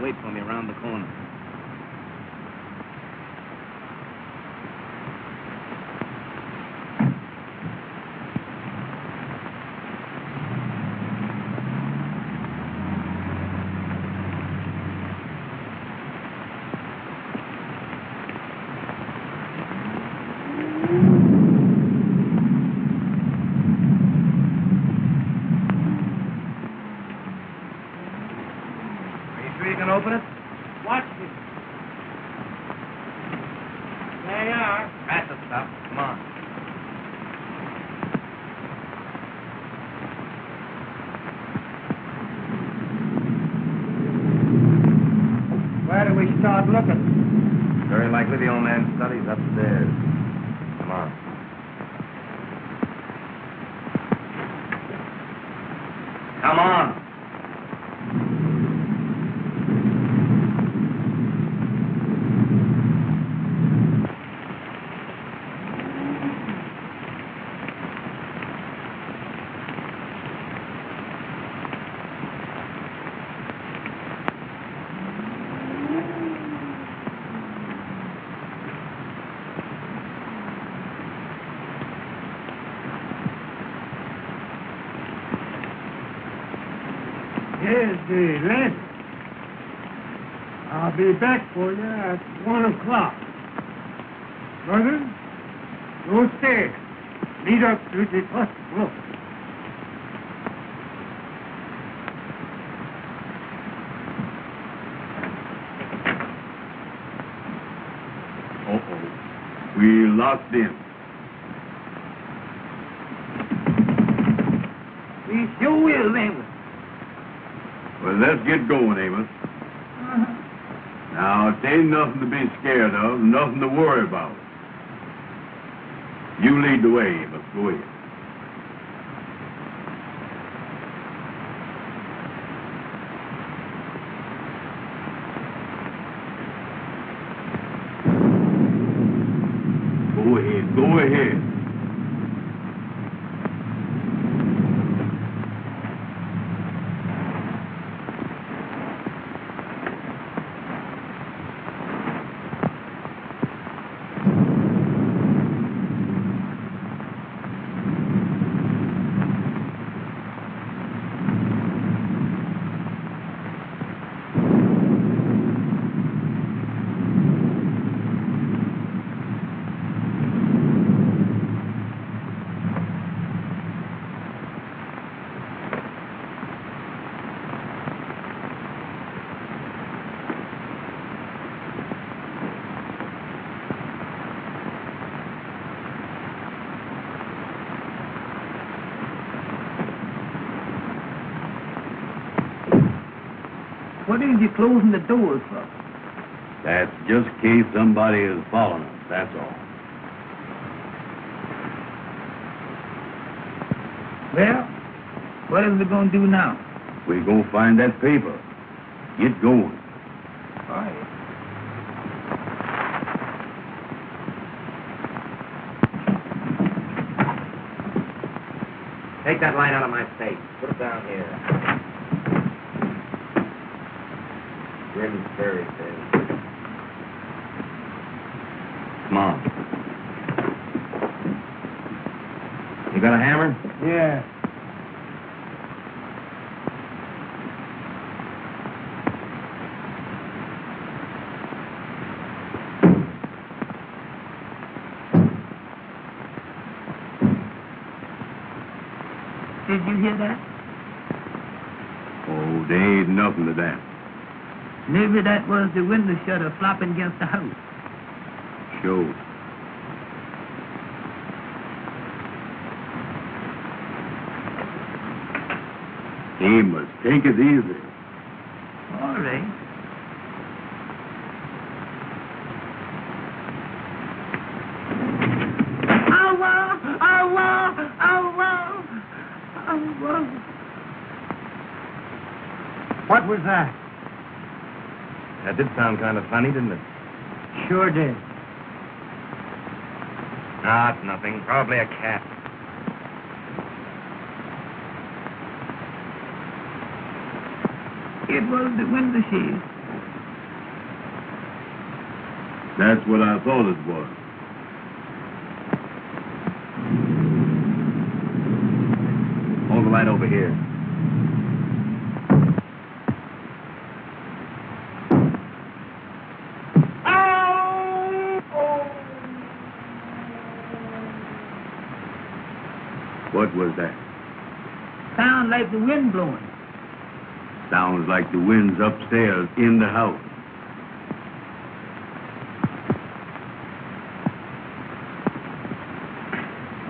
Wait for me around the corner. Open it? Watch me. There you are. That's the stuff. Come on. Where do we start looking? Very likely the old man's study's upstairs. Come on. Come on. Here's the lantern. I'll be back for you at 1 o'clock. Brothers, go stairs. Lead up to the first floor. Uh-oh. We locked in. We sure will, Amos. Well, let's get going, Amos. Now, it ain't nothing to be scared of, nothing to worry about. You lead the way, Amos. Go ahead. Go ahead. Go ahead. What is you closing the doors for? That's just in case somebody is following us, that's all. Well, what is we going to do now? We're going to find that paper. Get going. All right. Take that light out of my face. Put it down here. Grim's very thin. Come on. You got a hammer? Yeah. Did you hear that? Oh, there ain't nothing to that. Maybe that was the window shutter flopping against the house. Sure. Amos, take it easy. All right. What was that? That did sound kind of funny, didn't it? Sure did. Ah, it's nothing. Probably a cat. It was the window shade. That's what I thought it was. Hold the light over here. What was that? Sound like the wind blowing. Sounds like the wind's upstairs in the house.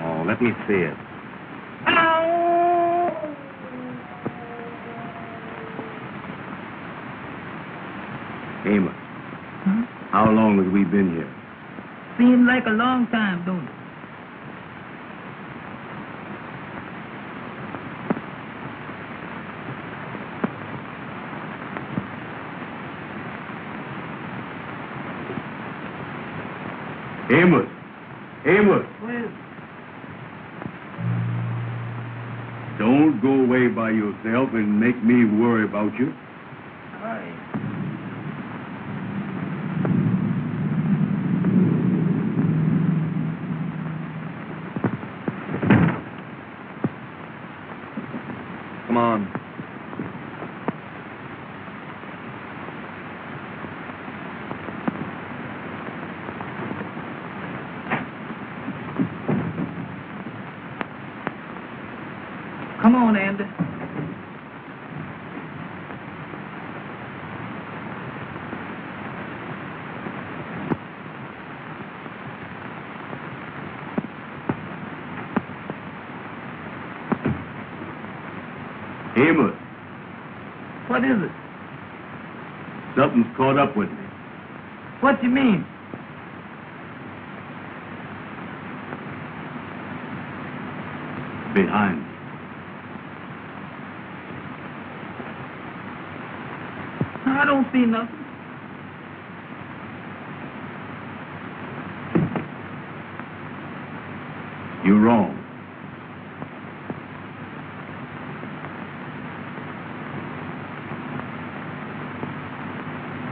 Oh, let me see it. Amos, Huh? how long have we been here? Seems like a long time, don't it? Amos! Amos! Well, Don't go away by yourself and make me worry about you. all right. Come on. Come on, Andy. Amos, What is it? something's caught up with me. What you mean? Behind me. I don't see nothing. You're wrong.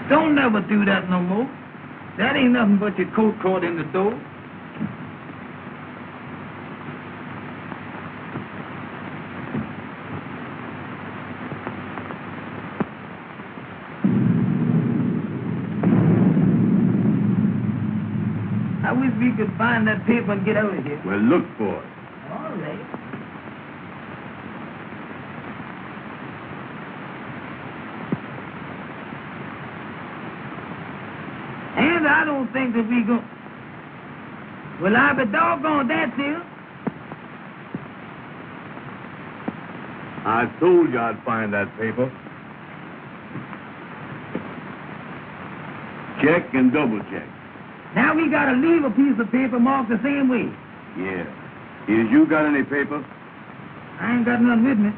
Don't never do that no more. That ain't nothing but your coat caught in the door. I wish we could find that paper and get out of here. Well, look for it. All right. And I don't think that we go. Well, I be doggone that too. I told you I'd find that paper. Check and double check. Now we gotta leave a piece of paper marked the same way. Yeah. Is you got any paper? I ain't got none with me.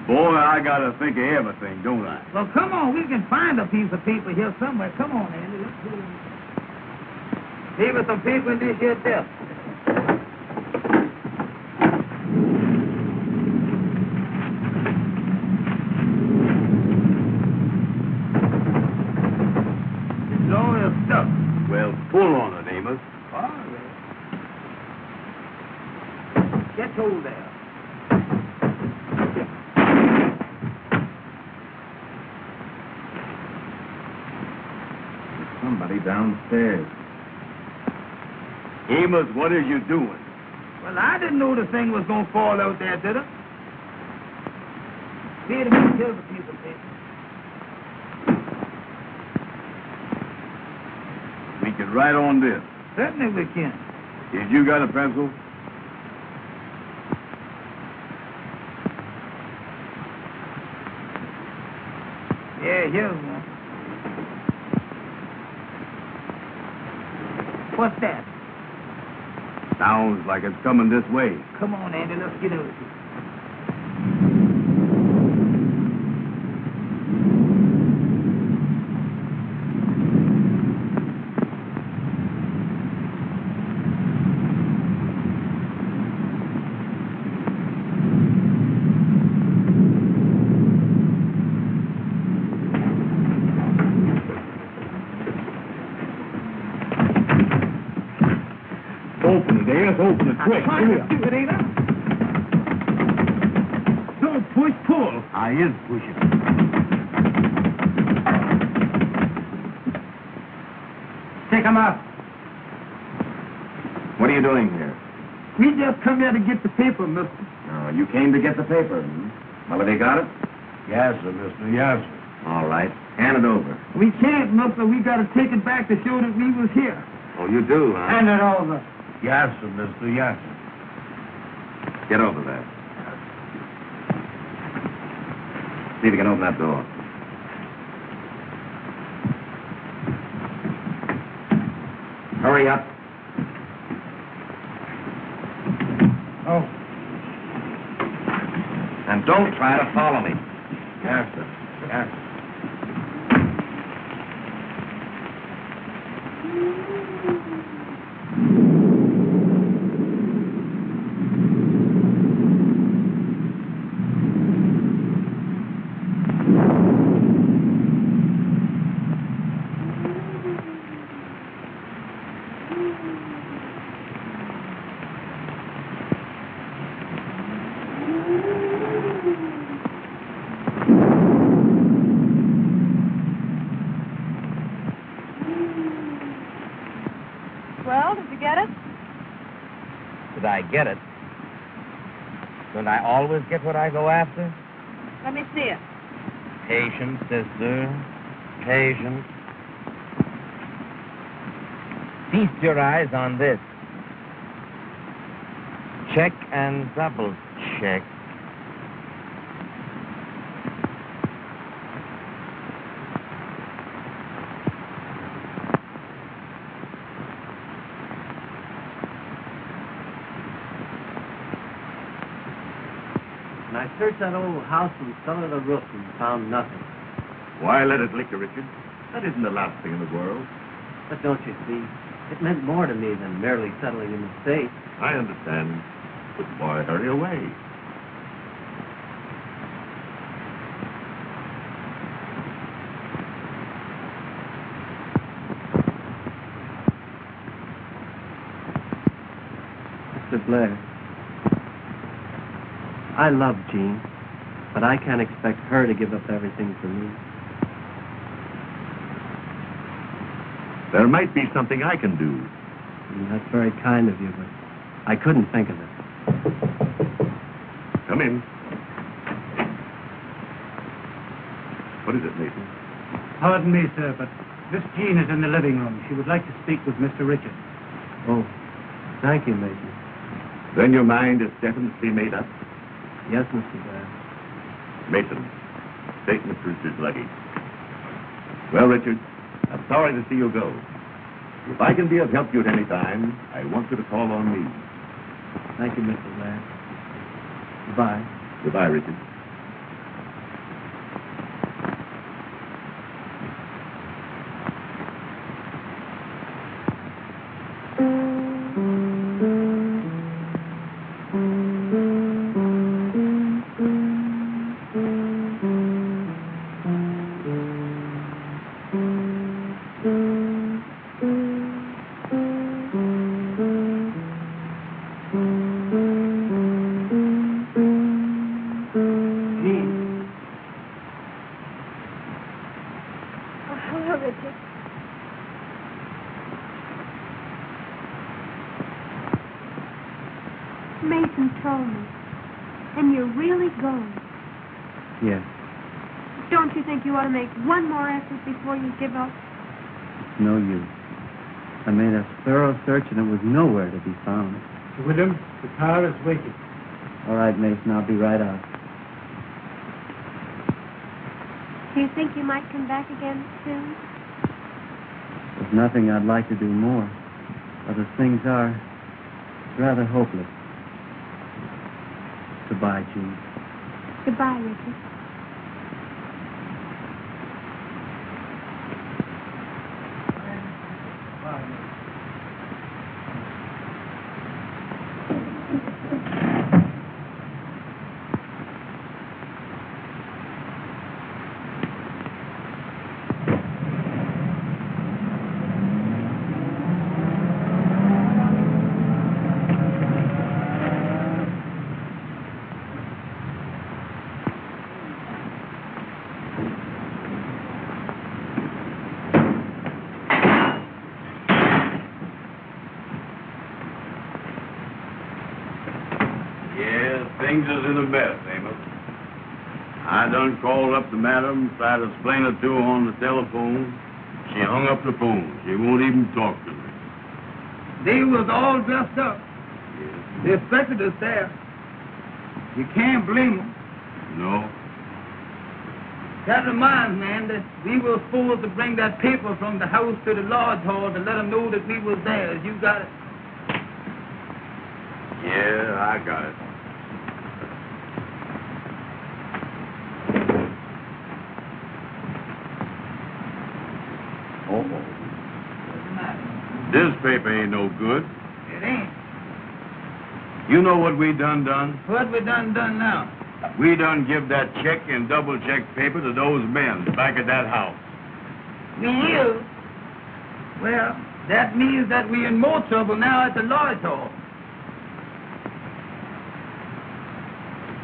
Boy, I gotta think of everything, don't I? Well, come on, we can find a piece of paper here somewhere. Come on, Andy, let's go. Maybe some paper in this here desk. It's all stuff. Well, pull on it, Amos. All right. Get hold there. Somebody downstairs. Amos, what are you doing? Well, I didn't know the thing was going to fall out there, did it? Wait a minute, here's a piece of paper. We can write on this. Certainly we can. Did you got a pencil? Yeah, here's one. What's that? Sounds like it's coming this way. Come on, Andy, let's get out of here. Open it, Amos. Open it quick. I'm trying to do it, ain't I? Don't push, pull. I is pushing. Take him out. What are you doing here? We just come here to get the paper, mister. Oh, you came to get the paper. Well, have you got it? Yes, sir, mister. Yes, sir. All right. Hand it over. We can't, mister. We got to take it back to show that we was here. Oh, you do, huh? Hand it over. Yes, sir, mister. Yes, sir. Get over there. See if you can open that door. Hurry up. Oh. And don't try to follow me. Yes, sir. Yes, sir. Well, did you get it? Did I get it? Don't I always get what I go after? Let me see it. Patience, sister. Patience. Feast your eyes on this. Check and double check. And I searched that old house from cellar to roof and found nothing. Why let it liquor, Richard? That isn't the last thing in the world. But don't you see, it meant more to me than merely settling an estate. I understand. But why hurry away? Mr. Blair, I love Jean, but I can't expect her to give up everything for me. There might be something I can do. That's very kind of you, but I couldn't think of it. Come in. What is it, Nathan? Pardon me, sir, but Miss Jean is in the living room. She would like to speak with Mr. Richard. Oh, thank you, Mason. Then your mind is definitely made up? Yes, Mr. Blair. Mason, take Mr. Richard's luggage. Well, Richard, I'm sorry to see you go. If I can be of help to you at any time, I want you to call on me. Thank you, Mr. Blair. Goodbye. Goodbye, Richard. Mason told me. And you're really going. Yes. Don't you think you ought to make one more effort before you give up? It's no use. I made a thorough search and it was nowhere to be found. Sir William, the car is waiting. All right, Mason, I'll be right out. Do you think you might come back again soon? There's nothing I'd like to do more. But as things are, it's rather hopeless. Goodbye, Jean. Goodbye, Richard. Things is in a mess, Amos. I done called up the madam, tried to explain it to her on the telephone. She hung up the phone. She won't even talk to me. They was all dressed up. Yes. They expected us there. You can't blame them. No. That reminds me, Andy, we were supposed to bring that paper from the house to the lodge hall to let them know that we was there. You got it? Yeah, I got it. This paper ain't no good. It ain't. You know what we done? What we done now? We done give that check and double check paper to those men back at that house. We is. Well, that means that we in more trouble now at the lodge hall.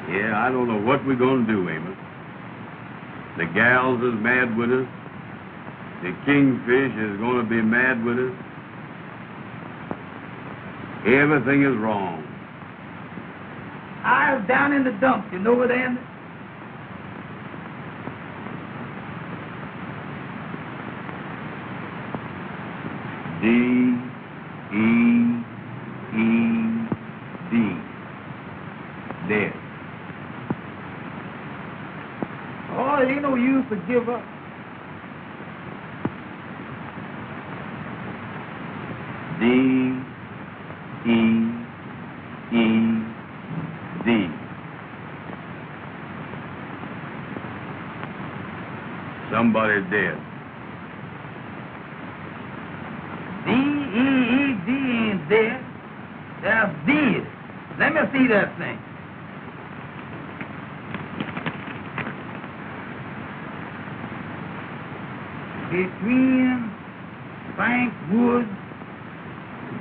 Yeah, I don't know what we're gonna do, Amos. The gals is mad with us. The kingfish is gonna be mad with us. Everything is wrong. I was down in the dumps. You know it, Andy? D-E-E-D. Dead. Oh, ain't no use to give up. D-E-E-D. Somebody's dead. D-E-E-D ain't dead. That's dead. Let me see that thing. Between Frank Woods,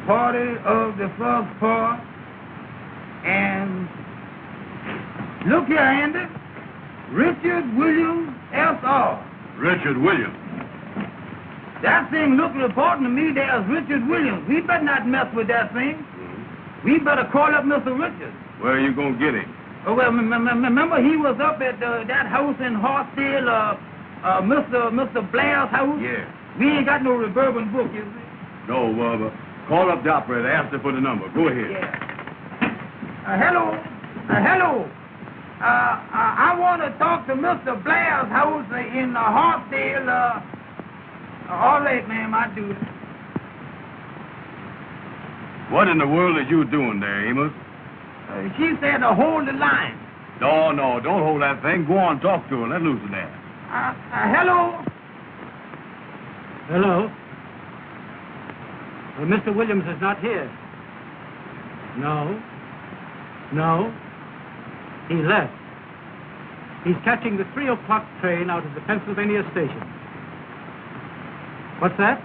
party of the first part, and look here, Andy, Richard Williams, S.R. Richard Williams. That thing looked important to me there as Richard Williams. We better not mess with that thing. We better call up Mr. Richards. Where are you going to get him? Oh, well, remember he was up at that house in Hartsdale, Mr. Blair's house? Yeah. We ain't got no reverbing book, you see. No, call up the operator. Ask her for the number. Go ahead. Yeah. Hello. Hello. I want to talk to Mr. Blair's house in Hartsdale. All right, ma'am, I do. What in the world are you doing there, Amos? She said to hold the line. No, don't hold that thing. Go on, talk to her. Let loose of that. Hello. Hello? Well, Mr. Williams is not here. No. He left. He's catching the 3 o'clock train out of the Pennsylvania station. What's that?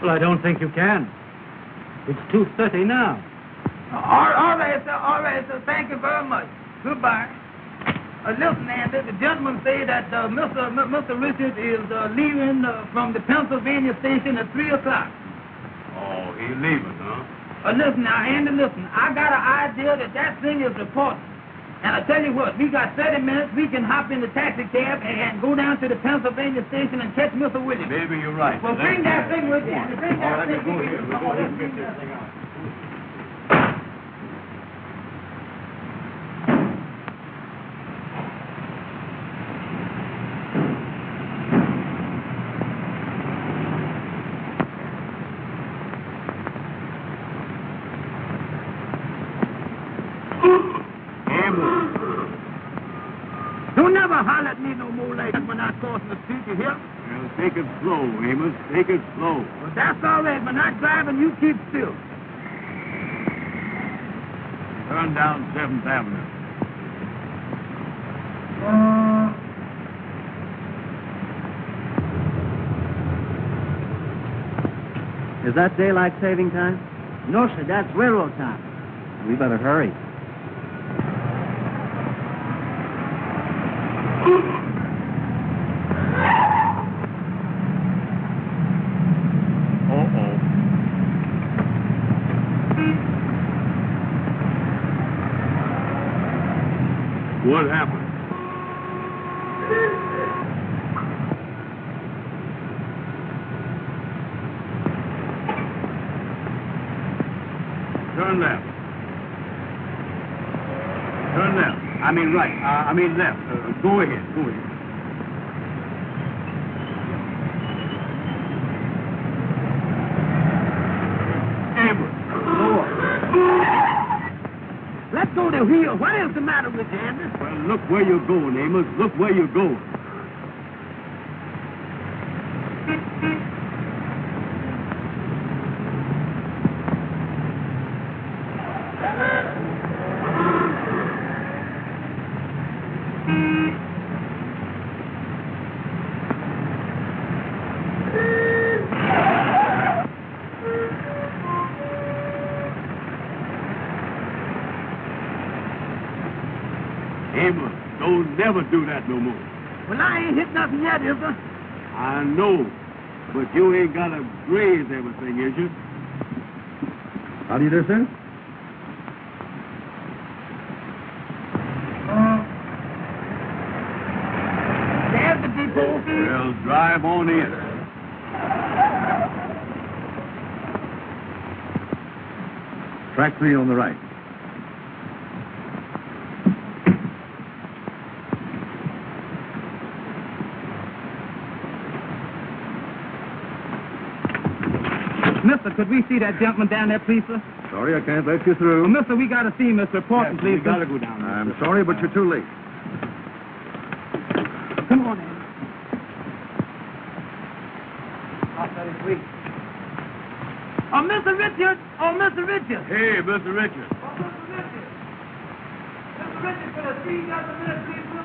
Well, I don't think you can. It's 2:30 now. All right, sir. Thank you very much. Goodbye. Listen, Andy, the gentleman say that Mr. Richards is leaving from the Pennsylvania station at 3 o'clock. Oh, he's leaving, huh? Listen now, Andy, listen. I got an idea that thing is important. And I tell you what, we got 30 minutes. We can hop in the taxi cab and go down to the Pennsylvania station and catch Mr. Williams. Maybe you're right. Well, bring that thing with you. Bring that thing go with here. you. We'll go ahead and get this thing out. Don't never holler at me no more like that when I cross the street, you hear? Well, take it slow, Amos. Take it slow. Well, that's all right. When I'm driving, you keep still. Turn down 7th Avenue. Is that daylight saving time? No, sir, that's railroad time. We better hurry. What happened? Turn left. Turn left. I mean right. I mean left. Go ahead. Go ahead. Amos, Lord. Let's go to wheel. What is the matter with you, Andy? Well, look where you're going, Amos. Look where you're going. Amos, don't never do that no more. Well, I ain't hit nothing yet, is there? I know, but you ain't got to graze everything, is you? How do you do, sir? We'll drive on in. Track 3 on the right. Mister, could we see that gentleman down there, please, sir? Sorry, I can't let you through. Well, mister, we got to see Mr. Important, please. We gotta go down there. I'm sorry, but you're too late. Come on, Andy. Outside is weak. Oh, Mr. Richard! Oh, Mr. Richard! Hey, Mr. Richards. Oh, Mr. Richard! Mr. Richard, could I see you just a minute, please, sir?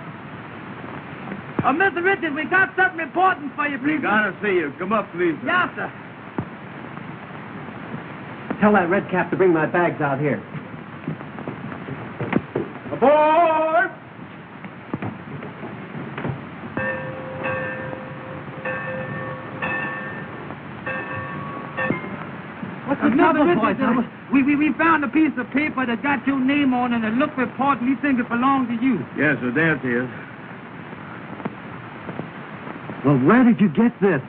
Oh, Mr. Richard, we got something important for you, We please. gotta see you. Come up, please. Yes, sir. Tell that red cap to bring my bags out here. Aboard! What's Mr. the trouble, boys? Richard, we found a piece of paper that got your name on it and it looked important. We think it belonged to you. Yes, sir, there it is. Well, where did you get this?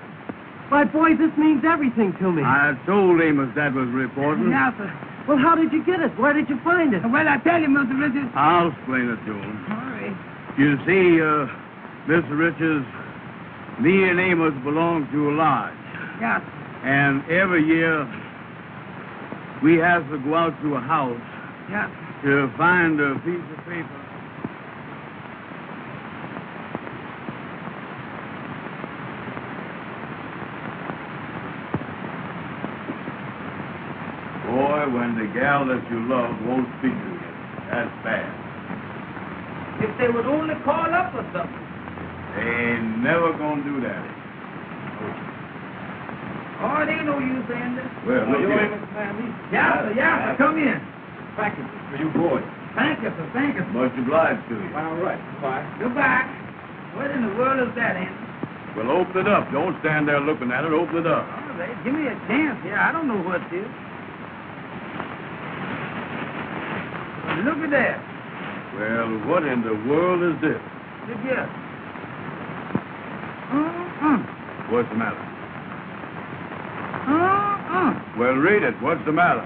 Why, boys, this means everything to me. I told Amos that was reporting. Yes, sir. Well, how did you get it? Where did you find it? Well, I tell you, Mr. Richards. I'll explain it to him. All right. You see, Mr. Richards, me and Amos belong to a lodge. Yes. And every year, we have to go out to a house Yes. to find a piece of paper. Boy, when the gal that you love won't speak to you, that's bad. If they would only call up or something. They ain't never gonna do that. Oh, it ain't no use, Andy. Well, look here. Yes, sir. Come in. Thank you for you boys. Thank you, sir. Thank you. Much obliged to you. All right. Bye. Goodbye. What in the world is that, Andy? Well, open it up. Don't stand there looking at it. Open it up. All right. Give me a chance here. I don't know what it is. Look at that. Well, what in the world is this? Look here. What's the matter? Uh-uh. Well, read it. What's the matter?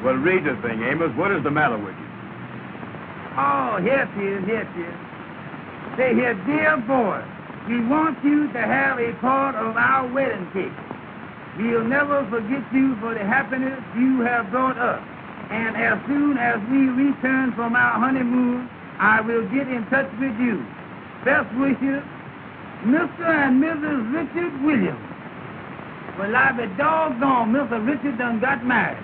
Well, read the thing, Amos. What is the matter with you? Oh, here it is, here it is. Say here, dear boy, we want you to have a part of our wedding cake. We'll never forget you for the happiness you have brought us. And as soon as we return from our honeymoon, I will get in touch with you. Best wishes, Mr. and Mrs. Richard Williams. Well, I be doggone, Mr. Richard done got married.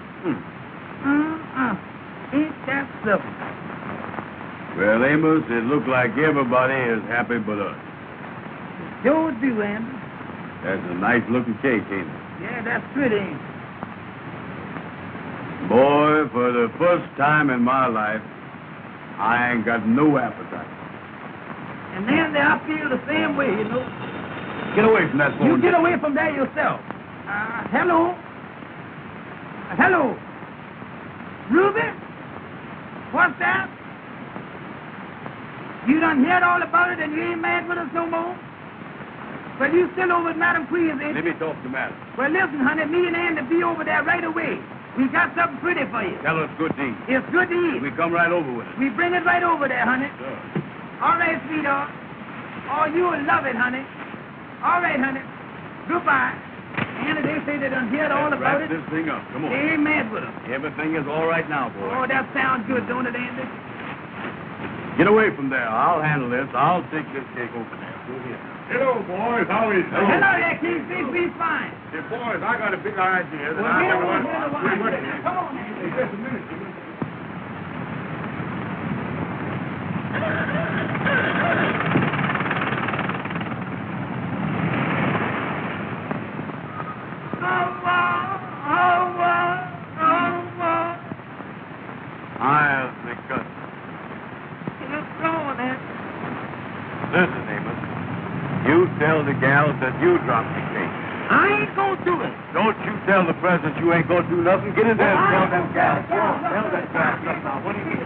Ain't that simple? Well, Amos, it looks like everybody is happy but us. Sure do, Andy. That's a nice-looking cake, ain't it? Yeah, that's pretty, ain't it? Boy, for the first time in my life, I ain't got no appetite. And Andy, I feel the same way, you know. Get away from that phone. You get away from there yourself. Hello? Hello? Ruby? What's that? You done heard all about it and you ain't mad with us no more? Well, you still over at Madam Queen's, ain't Let you? me talk to Madam. Well, listen, honey, me and Andy be over there right away. We got something pretty for you. Tell us good deed. It's good to eat. We come right over with it. We bring it right over there, honey. Sure. All right, sweetheart. Oh, you'll love it, honey. All right, honey. Goodbye. Andy, they say they done heard all about Wrap it. this thing up. Come on. They ain't mad with us. Everything is all right now, boy. Oh, that sounds good, don't it, Andy? Get away from there. I'll handle this. I'll take this cake over there. Go here. Hello, boys. How is it? Hello there, King. Be fine. Hey, boys, I got a big idea. Well, I get never on, went- get on. Wait, wait a minute. Come on, Andy. Hey, just a minute. I'll be good. Listen, Amos. You tell the gals that you dropped the cake. I ain't gonna do it. Don't you tell the president you ain't gonna do nothing. Get in there and tell them gals. Tell them gals. Now, what do you mean?